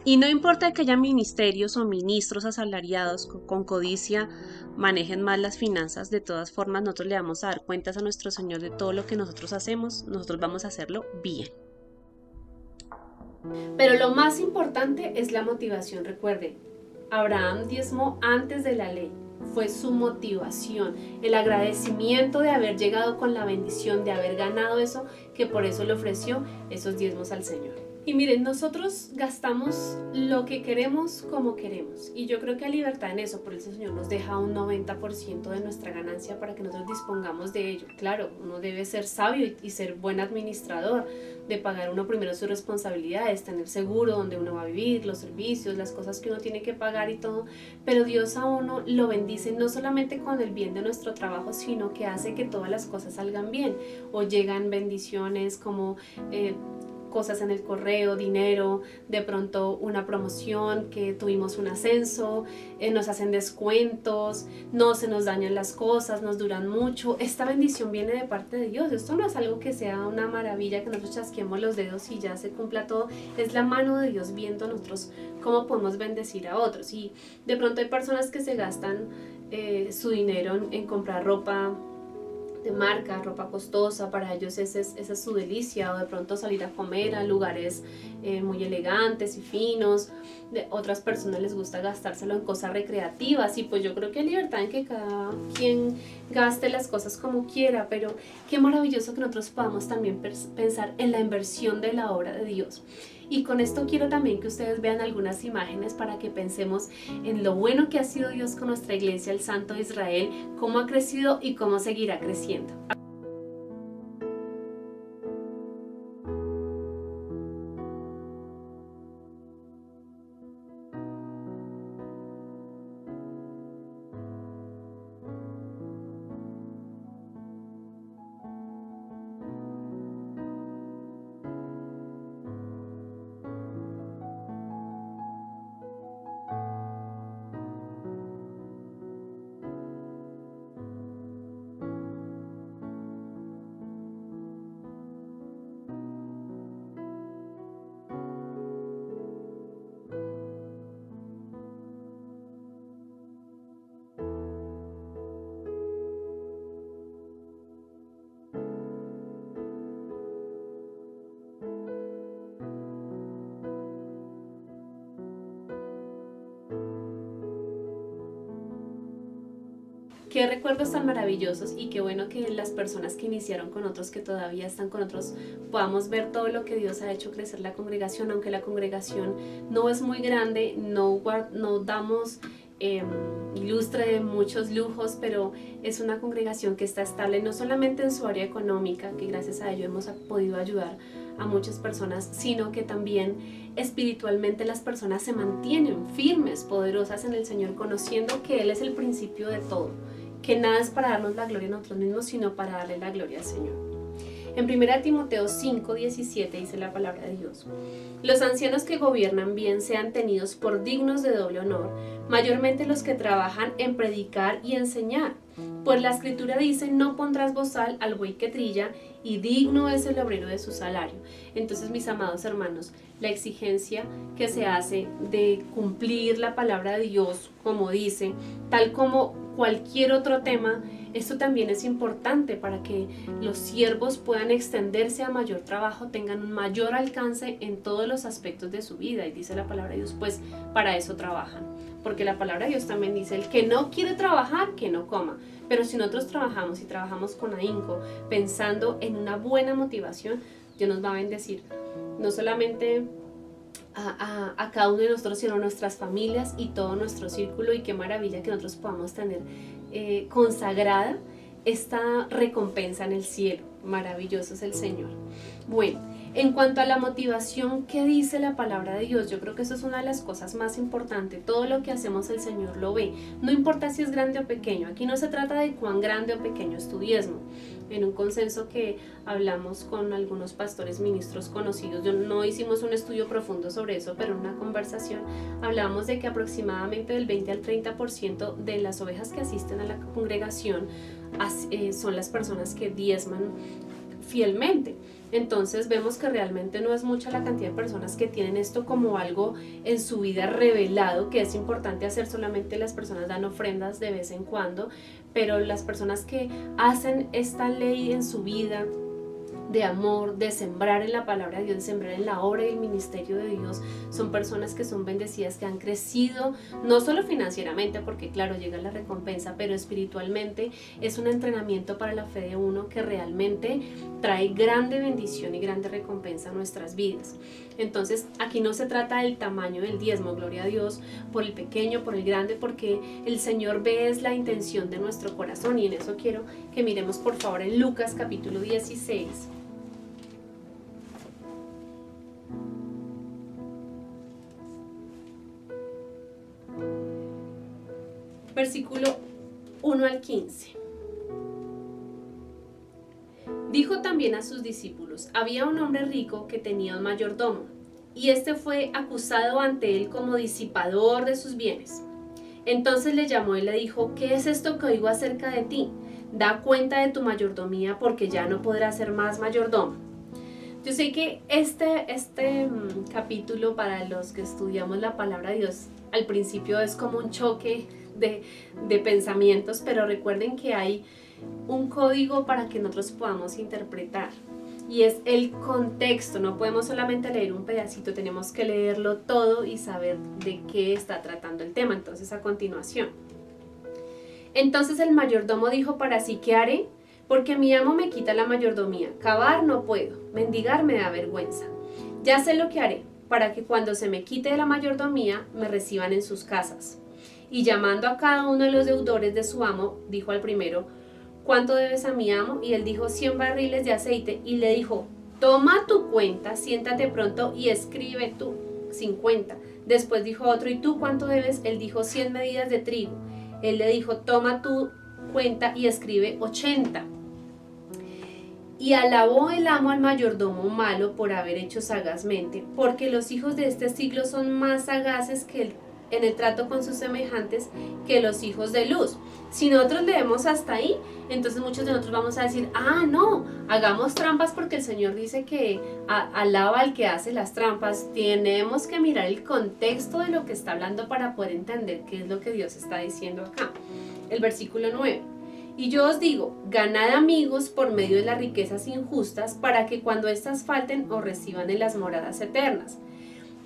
Y no importa que haya ministerios o ministros asalariados con codicia manejen mal las finanzas, de todas formas nosotros le vamos a dar cuentas a nuestro Señor de todo lo que nosotros hacemos, nosotros vamos a hacerlo bien. Pero lo más importante es la motivación. Recuerden, Abraham diezmó antes de la ley. Fue su motivación, el agradecimiento de haber llegado con la bendición, de haber ganado eso, que por eso le ofreció esos diezmos al Señor. Y miren, nosotros gastamos lo que queremos como queremos, y yo creo que hay libertad en eso. Por eso el Señor nos deja un 90% de nuestra ganancia para que nosotros dispongamos de ello. Claro, uno debe ser sabio y ser buen administrador, de pagar uno primero sus responsabilidades, tener seguro donde uno va a vivir, los servicios, las cosas que uno tiene que pagar y todo, pero Dios a uno lo bendice no solamente con el bien de nuestro trabajo, sino que hace que todas las cosas salgan bien, o llegan bendiciones como cosas en el correo, dinero, de pronto una promoción, que tuvimos un ascenso, nos hacen descuentos, no se nos dañan las cosas, nos duran mucho. Esta bendición viene de parte de Dios. Esto no es algo que sea una maravilla, que nosotros chasquemos los dedos y ya se cumpla todo. Es la mano de Dios viendo a nosotros cómo podemos bendecir a otros. Y de pronto hay personas que se gastan su dinero en comprar ropa de marca, ropa costosa. Para ellos esa es su delicia, o de pronto salir a comer a lugares muy elegantes y finos. De otras personas les gusta gastárselo en cosas recreativas, y pues yo creo que hay libertad en que cada quien gaste las cosas como quiera, pero qué maravilloso que nosotros podamos también pensar en la inversión de la obra de Dios. Y con esto quiero también que ustedes vean algunas imágenes para que pensemos en lo bueno que ha sido Dios con nuestra iglesia, el Santo de Israel, cómo ha crecido y cómo seguirá creciendo. Qué recuerdos tan maravillosos y qué bueno que las personas que iniciaron con otros, que todavía están con otros, podamos ver todo lo que Dios ha hecho crecer la congregación, aunque la congregación no es muy grande, no damos ilustre de muchos lujos, pero es una congregación que está estable no solamente en su área económica, que gracias a ello hemos podido ayudar a muchas personas, sino que también espiritualmente las personas se mantienen firmes, poderosas en el Señor, conociendo que Él es el principio de todo, que nada es para darnos la gloria a nosotros mismos, sino para darle la gloria al Señor. En 1 Timoteo 5:17 dice la palabra de Dios: los ancianos que gobiernan bien sean tenidos por dignos de doble honor, mayormente los que trabajan en predicar y enseñar. Pues la escritura dice: no pondrás bozal al buey que trilla, y digno es el obrero de su salario. Entonces, mis amados hermanos, la exigencia que se hace de cumplir la palabra de Dios, como dice, tal como cualquier otro tema, esto también es importante para que los siervos puedan extenderse a mayor trabajo, tengan un mayor alcance en todos los aspectos de su vida. Y dice la palabra de Dios, pues para eso trabajan. Porque la palabra de Dios también dice: el que no quiere trabajar, que no coma. Pero si nosotros trabajamos y trabajamos con ahínco, pensando en una buena motivación, Dios nos va a bendecir. No solamente a cada uno de nosotros, sino a nuestras familias y todo nuestro círculo. Y qué maravilla que nosotros podamos tener consagrada esta recompensa en el cielo. Maravilloso es el Señor. Bueno, en cuanto a la motivación, ¿qué dice la palabra de Dios? Yo creo que eso es una de las cosas más importantes. Todo lo que hacemos el Señor lo ve. No importa si es grande o pequeño. Aquí no se trata de cuán grande o pequeño es tu diezmo. En un consenso que hablamos con algunos pastores ministros conocidos, no hicimos un estudio profundo sobre eso, pero en una conversación hablamos de que aproximadamente del 20 al 30% de las ovejas que asisten a la congregación son las personas que diezman fielmente. Entonces vemos que realmente no es mucha la cantidad de personas que tienen esto como algo en su vida revelado, que es importante hacer. Solamente las personas dan ofrendas de vez en cuando, pero las personas que hacen esta ley en su vida de amor, de sembrar en la palabra de Dios, de sembrar en la obra y el ministerio de Dios, son personas que son bendecidas, que han crecido, no solo financieramente, porque claro, llega la recompensa, pero espiritualmente es un entrenamiento para la fe de uno que realmente trae grande bendición y grande recompensa a nuestras vidas. Entonces, aquí no se trata del tamaño del diezmo, gloria a Dios, por el pequeño, por el grande, porque el Señor ve es la intención de nuestro corazón, y en eso quiero que miremos por favor en Lucas capítulo 16. Versículo 1 al 15. Dijo también a sus discípulos: había un hombre rico que tenía un mayordomo, y este fue acusado ante él como disipador de sus bienes. Entonces le llamó y le dijo: ¿qué es esto que oigo acerca de ti? Da cuenta de tu mayordomía, porque ya no podrás ser más mayordomo. Yo sé que este capítulo, para los que estudiamos la palabra de Dios, al principio es como un choque de pensamientos, pero recuerden que hay un código para que nosotros podamos interpretar, y es el contexto. No podemos solamente leer un pedacito, tenemos que leerlo todo y saber de qué está tratando el tema. Entonces, a continuación: entonces el mayordomo dijo para sí: ¿qué haré? Porque mi amo me quita la mayordomía. Cavar no puedo, mendigar me da vergüenza. Ya sé lo que haré. para que cuando se me quite de la mayordomía me reciban en sus casas. Y llamando a cada uno de los deudores de su amo, dijo al primero: ¿cuánto debes a mi amo? Y él dijo: 100 barriles de aceite. Y le dijo: toma tu cuenta, siéntate pronto y escribe tú 50. Después dijo otro: ¿y tú cuánto debes? Él dijo: 100 medidas de trigo. Él le dijo: toma tu cuenta y escribe 80. Y alabó el amo al mayordomo malo por haber hecho sagazmente, porque los hijos de este siglo son más sagaces en el trato con sus semejantes que los hijos de luz. Si nosotros leemos hasta ahí, entonces muchos de nosotros vamos a decir: ah, no, hagamos trampas porque el Señor dice que alaba al que hace las trampas. Tenemos que mirar el contexto de lo que está hablando para poder entender qué es lo que Dios está diciendo acá. El versículo 9. Y yo os digo, ganad amigos por medio de las riquezas injustas, para que cuando éstas falten os reciban en las moradas eternas.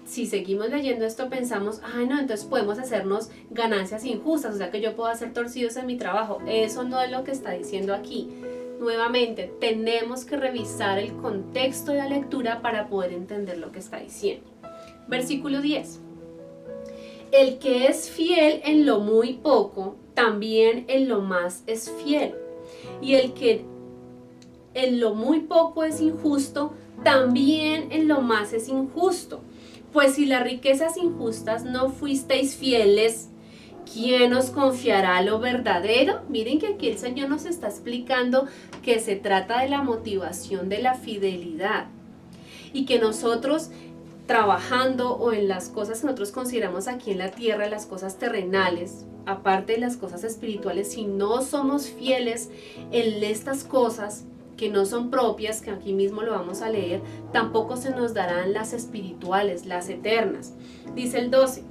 Si seguimos leyendo esto pensamos: ay no, entonces podemos hacernos ganancias injustas, o sea que yo puedo hacer torcidos en mi trabajo. Eso no es lo que está diciendo aquí. Nuevamente, tenemos que revisar el contexto de la lectura para poder entender lo que está diciendo. Versículo 10. El que es fiel en lo muy poco, también en lo más es fiel. Y el que en lo muy poco es injusto, también en lo más es injusto. Pues si las riquezas injustas no fuisteis fieles, ¿quién os confiará lo verdadero? Miren que aquí el Señor nos está explicando que se trata de la motivación de la fidelidad. Y que nosotros, trabajando o en las cosas que nosotros consideramos aquí en la tierra, las cosas terrenales, aparte de las cosas espirituales, si no somos fieles en estas cosas que no son propias, que aquí mismo lo vamos a leer, tampoco se nos darán las espirituales, las eternas. Dice el 12,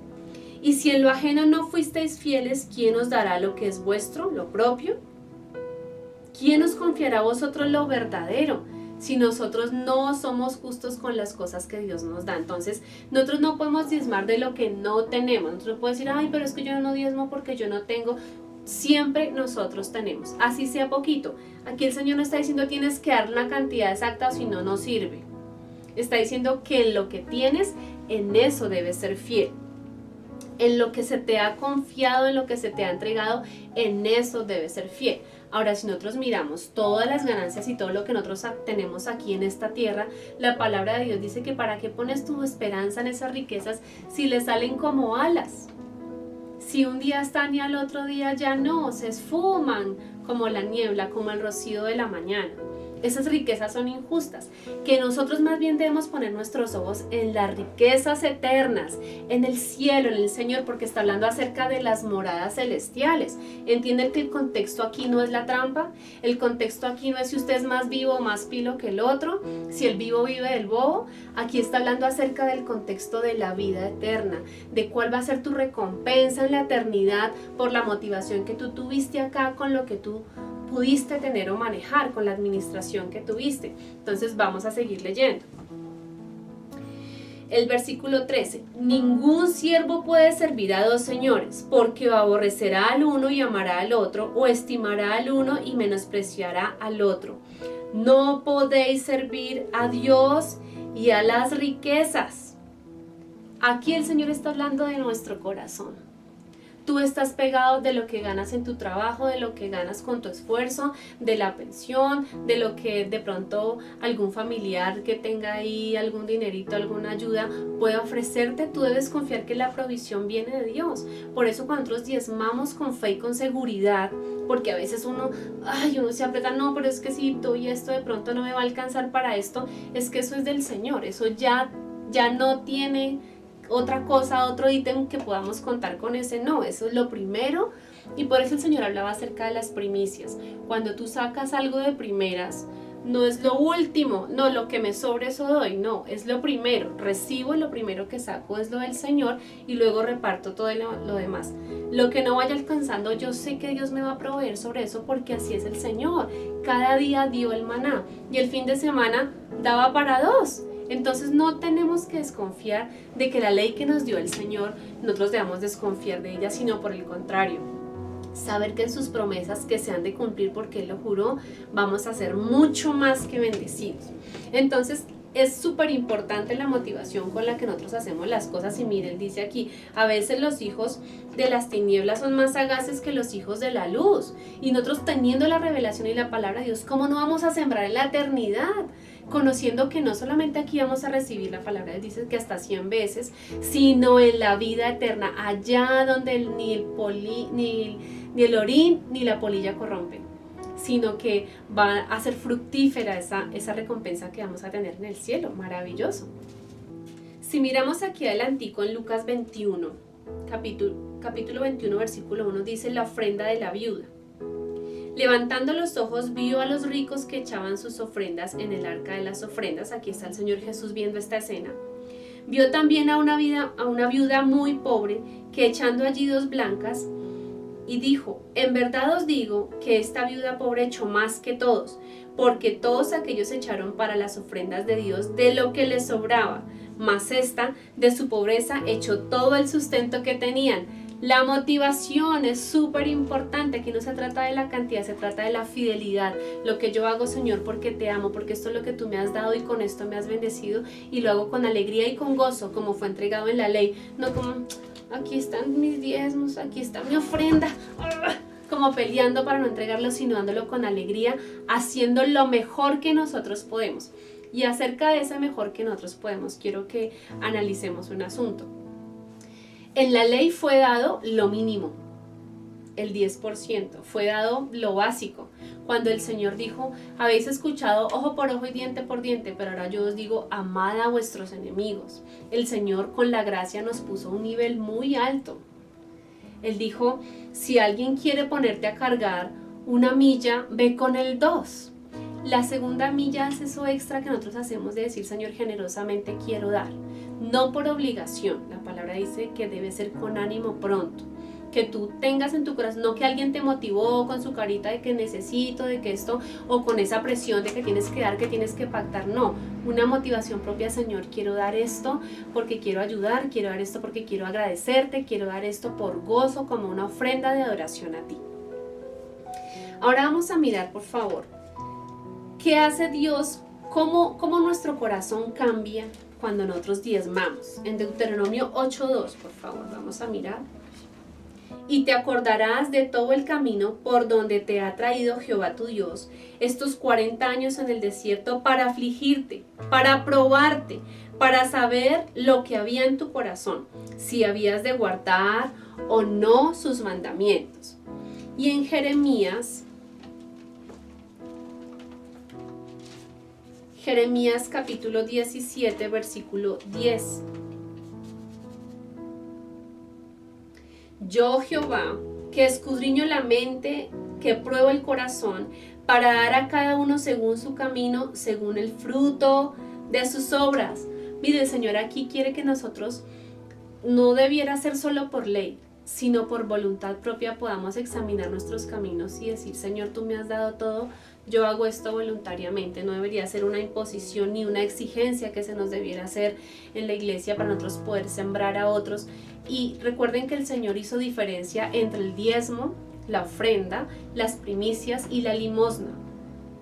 y si en lo ajeno no fuisteis fieles, ¿quién os dará lo que es vuestro, lo propio? ¿Quién os confiará a vosotros lo verdadero? Si nosotros no somos justos con las cosas que Dios nos da. Entonces, nosotros no podemos diezmar de lo que no tenemos. Nosotros podemos decir: ay, pero es que yo no diezmo porque yo no tengo. Siempre nosotros tenemos, así sea poquito. Aquí el Señor no está diciendo tienes que dar una cantidad exacta o si no, no sirve. Está diciendo que en lo que tienes, en eso debes ser fiel. En lo que se te ha confiado, en lo que se te ha entregado, en eso debes ser fiel. Ahora, si nosotros miramos todas las ganancias y todo lo que nosotros tenemos aquí en esta tierra, la palabra de Dios dice que para qué pones tu esperanza en esas riquezas si le salen como alas. Si un día están y al otro día ya no, se esfuman como la niebla, como el rocío de la mañana. Esas riquezas son injustas, que nosotros más bien debemos poner nuestros ojos en las riquezas eternas, en el cielo, en el Señor, porque está hablando acerca de las moradas celestiales. ¿Entienden que el contexto aquí no es la trampa? El contexto aquí no es si usted es más vivo o más pilo que el otro, si el vivo vive del bobo. Aquí está hablando acerca del contexto de la vida eterna, de cuál va a ser tu recompensa en la eternidad por la motivación que tú tuviste acá con lo que tú pudiste tener o manejar, con la administración que tuviste. Entonces vamos a seguir leyendo. El versículo 13. Ningún siervo puede servir a dos señores, porque o aborrecerá al uno y amará al otro, o estimará al uno y menospreciará al otro. No podéis servir a Dios y a las riquezas. Aquí el Señor está hablando de nuestro corazón. Tú estás pegado de lo que ganas en tu trabajo, de lo que ganas con tu esfuerzo, de la pensión, de lo que de pronto algún familiar que tenga ahí algún dinerito, alguna ayuda puede ofrecerte. Tú debes confiar que la provisión viene de Dios. Por eso cuando nosotros diezmamos con fe y con seguridad, porque a veces uno se aprieta, no, pero es que si doy esto de pronto no me va a alcanzar para esto, es que eso es del Señor, eso ya no tiene otra cosa, otro ítem que podamos contar con ese. No, eso es lo primero. Y por eso el Señor hablaba acerca de las primicias. Cuando tú sacas algo de primeras, no es lo último, no, lo que me sobre eso doy, no, es lo primero. Recibo, lo primero que saco es lo del Señor y luego reparto todo lo demás. Lo que no vaya alcanzando, yo sé que Dios me va a proveer sobre eso, porque así es el Señor. Cada día dio el maná y el fin de semana daba para dos. Entonces no tenemos que desconfiar de que la ley que nos dio el Señor, nosotros debamos desconfiar de ella, sino por el contrario. Saber que en sus promesas que se han de cumplir porque Él lo juró, vamos a ser mucho más que bendecidos. Entonces, es súper importante la motivación con la que nosotros hacemos las cosas. Y miren, dice aquí, a veces los hijos de las tinieblas son más sagaces que los hijos de la luz. Y nosotros teniendo la revelación y la palabra de Dios, ¿cómo no vamos a sembrar en la eternidad? Conociendo que no solamente aquí vamos a recibir la palabra, dice que hasta 100 veces, sino en la vida eterna, allá donde ni el orín ni la polilla corrompen, sino que va a ser fructífera esa recompensa que vamos a tener en el cielo. Maravilloso. Si miramos aquí adelantico en Lucas 21, capítulo 21, versículo 1, dice la ofrenda de la viuda. Levantando los ojos, vio a los ricos que echaban sus ofrendas en el arca de las ofrendas. Aquí está el Señor Jesús viendo esta escena. Vio también a una viuda muy pobre que echando allí 2 blancas, y dijo, en verdad os digo que esta viuda pobre echó más que todos, porque todos aquellos echaron para las ofrendas de Dios de lo que les sobraba, mas esta de su pobreza echó todo el sustento que tenían. La motivación es súper importante. Aquí no se trata de la cantidad, se trata de la fidelidad. Lo que yo hago, Señor, porque te amo, porque esto es lo que tú me has dado y con esto me has bendecido, y lo hago con alegría y con gozo, como fue entregado en la ley. No como, aquí están mis diezmos, aquí está mi ofrenda, como peleando para no entregarlo, sino dándolo con alegría, haciendo lo mejor que nosotros podemos. Y acerca de ese mejor que nosotros podemos, quiero que analicemos un asunto. En la ley fue dado lo mínimo, el 10%, fue dado lo básico. Cuando el Señor dijo, habéis escuchado ojo por ojo y diente por diente, pero ahora yo os digo, amad a vuestros enemigos. El Señor con la gracia nos puso un nivel muy alto. Él dijo, si alguien quiere ponerte a cargar 1 milla, ve con el 2. La segunda milla es eso extra que nosotros hacemos de decir, Señor, generosamente quiero dar. No por obligación, la palabra dice que debe ser con ánimo pronto, que tú tengas en tu corazón, no que alguien te motivó con su carita de que necesito, de que esto, o con esa presión de que tienes que dar, que tienes que pactar, no, una motivación propia, Señor, quiero dar esto porque quiero ayudar, quiero dar esto porque quiero agradecerte, quiero dar esto por gozo, como una ofrenda de adoración a ti. Ahora vamos a mirar, por favor, ¿qué hace Dios? ¿Cómo nuestro corazón cambia cuando nosotros diezmamos? En Deuteronomio 8:2, por favor, vamos a mirar. Y te acordarás de todo el camino por donde te ha traído Jehová tu Dios estos 40 años en el desierto para afligirte, para probarte, para saber lo que había en tu corazón, si habías de guardar o no sus mandamientos. Y en Jeremías capítulo 17, versículo 10. Yo, Jehová, que escudriño la mente, que pruebo el corazón, para dar a cada uno según su camino, según el fruto de sus obras. Mire, el Señor aquí quiere que nosotros no debiera ser solo por ley, sino por voluntad propia podamos examinar nuestros caminos y decir, Señor, tú me has dado todo, yo hago esto voluntariamente. No debería ser una imposición ni una exigencia que se nos debiera hacer en la iglesia para nosotros poder sembrar a otros. Y recuerden que el Señor hizo diferencia entre el diezmo, la ofrenda, las primicias y la limosna.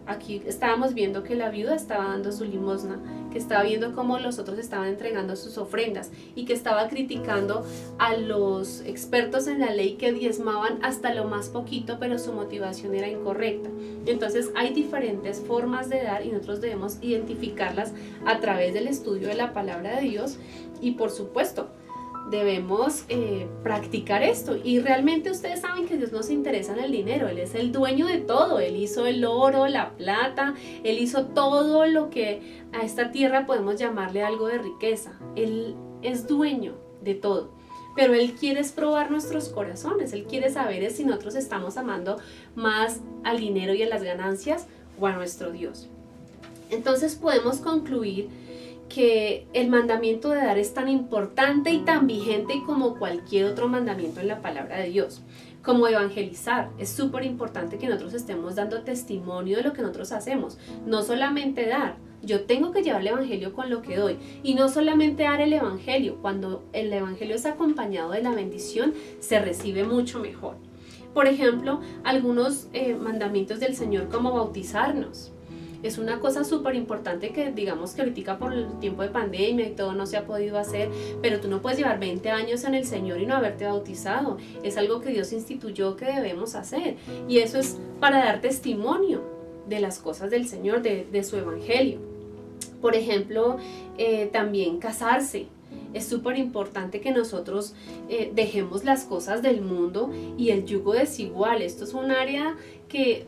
Aquí estábamos viendo que la viuda estaba dando su limosna, que estaba viendo cómo los otros estaban entregando sus ofrendas y que estaba criticando a los expertos en la ley que diezmaban hasta lo más poquito, pero su motivación era incorrecta. Entonces hay diferentes formas de dar y nosotros debemos identificarlas a través del estudio de la palabra de Dios y por supuesto debemos practicar esto. Y realmente ustedes saben que Dios no se interesa en el dinero, Él es el dueño de todo. Él hizo el oro, la plata, Él hizo todo lo que a esta tierra podemos llamarle algo de riqueza. Él es dueño de todo, pero Él quiere probar nuestros corazones. Él quiere saber si nosotros estamos amando más al dinero y a las ganancias o a nuestro Dios. Entonces podemos concluir que el mandamiento de dar es tan importante y tan vigente como cualquier otro mandamiento en la palabra de Dios. Como evangelizar, es súper importante que nosotros estemos dando testimonio de lo que nosotros hacemos. No solamente dar, yo tengo que llevar el evangelio con lo que doy. Y no solamente dar el evangelio, cuando el evangelio es acompañado de la bendición, se recibe mucho mejor. Por ejemplo, algunos mandamientos del Señor como bautizarnos. Es una cosa súper importante que digamos que ahorita por el tiempo de pandemia y todo no se ha podido hacer, pero tú no puedes llevar 20 años en el Señor y no haberte bautizado. Es algo que Dios instituyó que debemos hacer, y eso es para dar testimonio de las cosas del Señor, de su evangelio. Por ejemplo, también casarse. Es súper importante que nosotros dejemos las cosas del mundo y el yugo desigual. Esto es un área que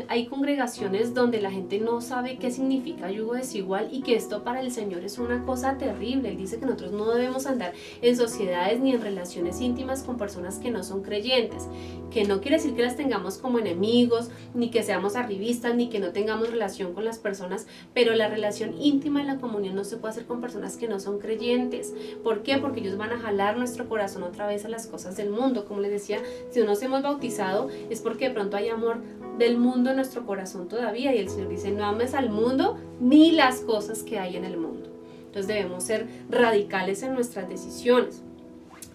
hay congregaciones donde la gente no sabe qué significa yugo desigual, y que esto para el Señor es una cosa terrible. Él dice que nosotros no debemos andar en sociedades ni en relaciones íntimas con personas que no son creyentes, que no quiere decir que las tengamos como enemigos, ni que seamos arribistas, ni que no tengamos relación con las personas, pero la relación íntima en la comunión no se puede hacer con personas que no son creyentes. ¿Por qué? Porque ellos van a jalar nuestro corazón otra vez a las cosas del mundo. Como les decía, si no nos hemos bautizado es porque de pronto hay amor del mundo en nuestro corazón todavía, y el Señor dice: no ames al mundo ni las cosas que hay en el mundo. Entonces debemos ser radicales en nuestras decisiones.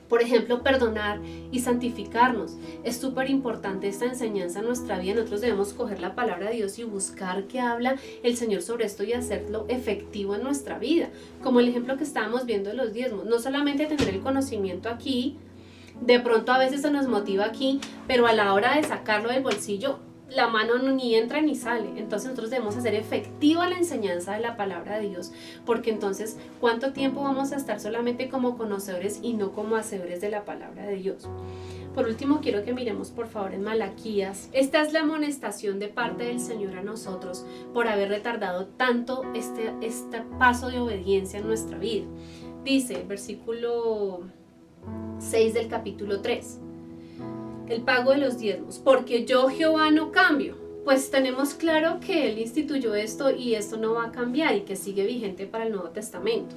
Por ejemplo, perdonar y santificarnos. Es súper importante esta enseñanza en nuestra vida. Nosotros debemos coger la palabra de Dios y buscar qué habla el Señor sobre esto y hacerlo efectivo en nuestra vida. Como el ejemplo que estábamos viendo de los diezmos. No solamente tener el conocimiento aquí, de pronto a veces se nos motiva aquí, pero a la hora de sacarlo del bolsillo, la mano ni entra ni sale. Entonces nosotros debemos hacer efectiva la enseñanza de la palabra de Dios, porque entonces ¿cuánto tiempo vamos a estar solamente como conocedores y no como hacedores de la palabra de Dios? Por último, quiero que miremos por favor en Malaquías. Esta es la amonestación de parte del Señor a nosotros por haber retardado tanto este paso de obediencia en nuestra vida. Dice el versículo 6 del capítulo 3. El pago de los diezmos, porque yo Jehová no cambio. Pues tenemos claro que Él instituyó esto y esto no va a cambiar y que sigue vigente para el Nuevo Testamento.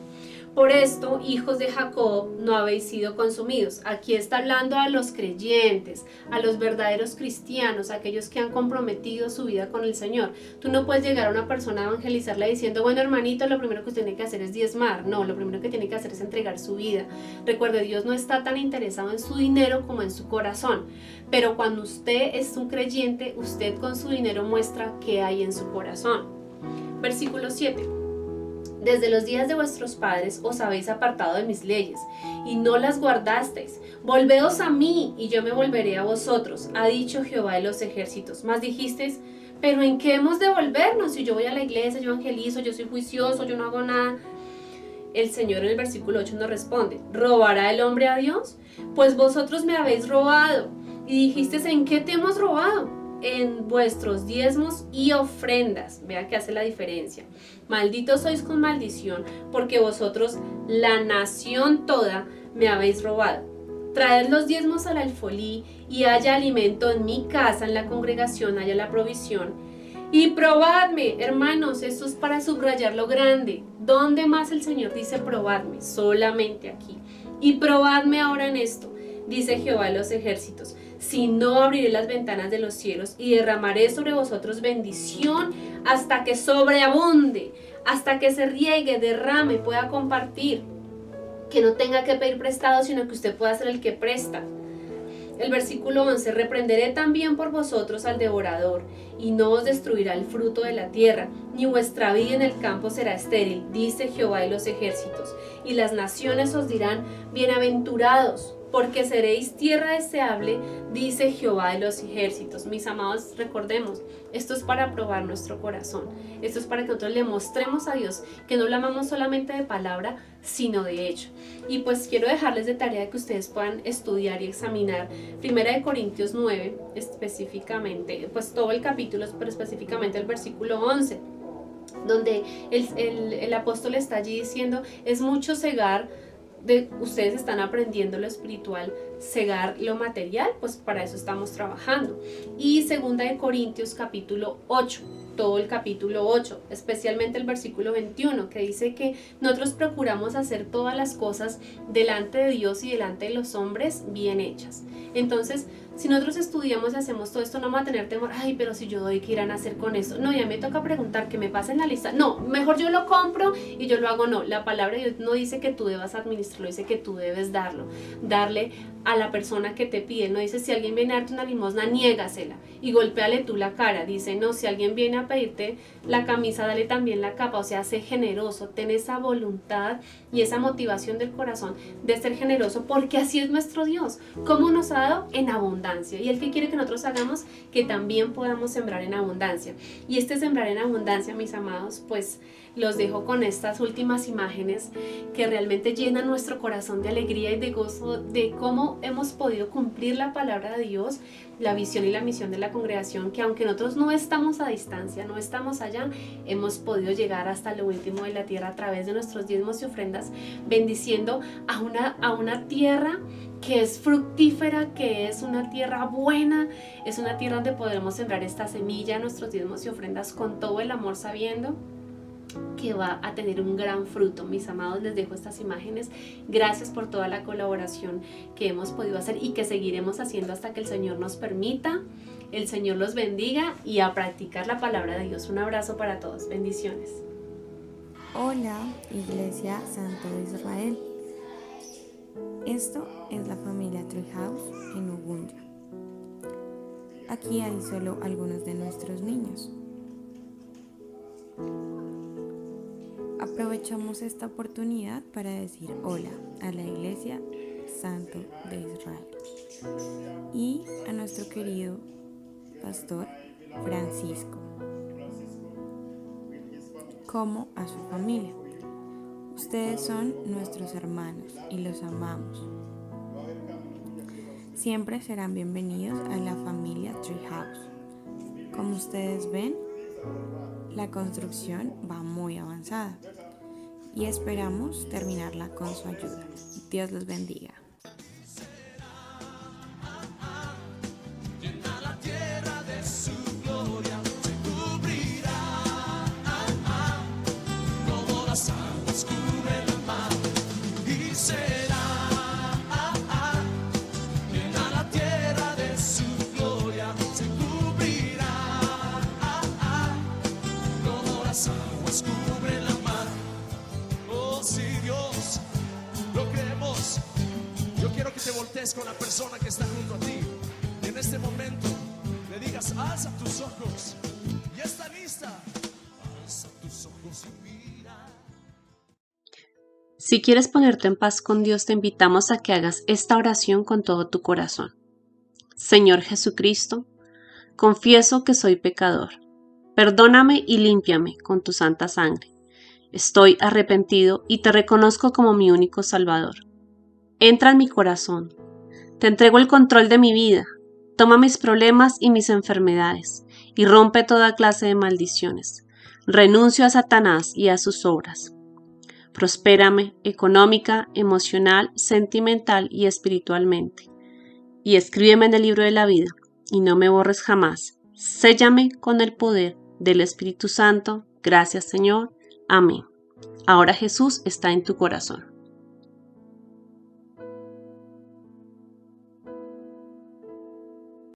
Por esto, hijos de Jacob, no habéis sido consumidos. Aquí está hablando a los creyentes, a los verdaderos cristianos, a aquellos que han comprometido su vida con el Señor. Tú no puedes llegar a una persona a evangelizarla diciendo: bueno, hermanito, lo primero que usted tiene que hacer es diezmar. No, lo primero que tiene que hacer es entregar su vida. Recuerde, Dios no está tan interesado en su dinero como en su corazón. Pero cuando usted es un creyente, usted con su dinero muestra qué hay en su corazón. Versículo 7. Desde los días de vuestros padres os habéis apartado de mis leyes, y no las guardasteis. Volveos a mí, y yo me volveré a vosotros, ha dicho Jehová de los ejércitos. Mas dijisteis: ¿pero en qué hemos de volvernos? Si yo voy a la iglesia, yo evangelizo, yo soy juicioso, yo no hago nada. El Señor en el versículo 8 nos responde: ¿robará el hombre a Dios? Pues vosotros me habéis robado. Y dijisteis: ¿en qué te hemos robado? En vuestros diezmos y ofrendas. Vea que hace la diferencia. Malditos sois con maldición, porque vosotros, la nación toda, me habéis robado. Traed los diezmos al alfolí, y haya alimento en mi casa, en la congregación haya la provisión. Y probadme, hermanos, esto es para subrayar lo grande. ¿Dónde más el Señor dice probadme? Solamente aquí. Y probadme ahora en esto, dice Jehová de los ejércitos: si no, abriré las ventanas de los cielos y derramaré sobre vosotros bendición hasta que sobreabunde, hasta que se riegue, derrame, pueda compartir, que no tenga que pedir prestado, sino que usted pueda ser el que presta. El versículo 11, reprenderé también por vosotros al devorador, y no os destruirá el fruto de la tierra, ni vuestra vida en el campo será estéril, dice Jehová de los ejércitos. Y las naciones os dirán: bienaventurados, porque seréis tierra deseable, dice Jehová de los ejércitos. Mis amados, recordemos, esto es para probar nuestro corazón. Esto es para que nosotros le mostremos a Dios que no lo amamos solamente de palabra, sino de hecho. Y pues quiero dejarles de tarea que ustedes puedan estudiar y examinar 1 Corintios 9, específicamente, pues todo el capítulo, pero específicamente el versículo 11, donde el apóstol está allí diciendo: es mucho cegar. Ustedes están aprendiendo lo espiritual, cegar lo material, pues para eso estamos trabajando. Y 2 Corintios capítulo 8, todo el capítulo 8, especialmente el versículo 21, que dice que nosotros procuramos hacer todas las cosas delante de Dios y delante de los hombres bien hechas. Entonces, si nosotros estudiamos y hacemos todo esto, no vamos a tener temor: ay, pero si yo doy, ¿qué irán a hacer con esto? No, ya me toca preguntar, que me pasen la lista. No, mejor yo lo compro y yo lo hago. No, la palabra de Dios no dice que tú debas administrarlo, dice que tú debes darle a la persona que te pide. No dice: si alguien viene a darte una limosna, niégasela y golpéale tú la cara. Dice: no, si alguien viene a pedirte la camisa, dale también la capa. O sea, sé generoso, ten esa voluntad y esa motivación del corazón de ser generoso, porque así es nuestro Dios. ¿Cómo nos ha dado? En abundancia. Y Él que quiere que nosotros hagamos, que también podamos sembrar en abundancia. Y este sembrar en abundancia, mis amados, pues los dejo con estas últimas imágenes que realmente llenan nuestro corazón de alegría y de gozo de cómo hemos podido cumplir la palabra de Dios, la visión y la misión de la congregación, que aunque nosotros no estamos a distancia, no estamos allá, hemos podido llegar hasta lo último de la tierra a través de nuestros diezmos y ofrendas, bendiciendo a una tierra que es fructífera, que es una tierra buena, es una tierra donde podremos sembrar esta semilla, nuestros diezmos y ofrendas con todo el amor, sabiendo que va a tener un gran fruto. Mis amados, les dejo estas imágenes. Gracias por toda la colaboración que hemos podido hacer y que seguiremos haciendo hasta que el Señor nos permita. El Señor los bendiga y a practicar la palabra de Dios. Un abrazo para todos. Bendiciones. Hola, Iglesia Santo de Israel. Esto es la familia Treehouse en Ugunya. Aquí hay solo algunos de nuestros niños. Aprovechamos esta oportunidad para decir hola a la Iglesia Santo de Israel y a nuestro querido pastor Francisco, como a su familia. Ustedes son nuestros hermanos y los amamos. Siempre serán bienvenidos a la familia Treehouse. Como ustedes ven, la construcción va muy avanzada y esperamos terminarla con su ayuda. Dios los bendiga. Te voltees con la persona que está junto a ti y en este momento le digas: alza tus ojos y está lista. Alza tus ojos y mira. Si quieres ponerte en paz con Dios, te invitamos a que hagas esta oración con todo tu corazón. Señor Jesucristo, confieso que soy pecador. Perdóname y límpiame con tu santa sangre. Estoy arrepentido y te reconozco como mi único Salvador. Entra en mi corazón. Te entrego el control de mi vida. Toma mis problemas y mis enfermedades y rompe toda clase de maldiciones. Renuncio a Satanás y a sus obras. Prospérame económica, emocional, sentimental y espiritualmente. Y escríbeme en el libro de la vida y no me borres jamás. Séllame con el poder del Espíritu Santo. Gracias, Señor. Amén. Ahora Jesús está en tu corazón.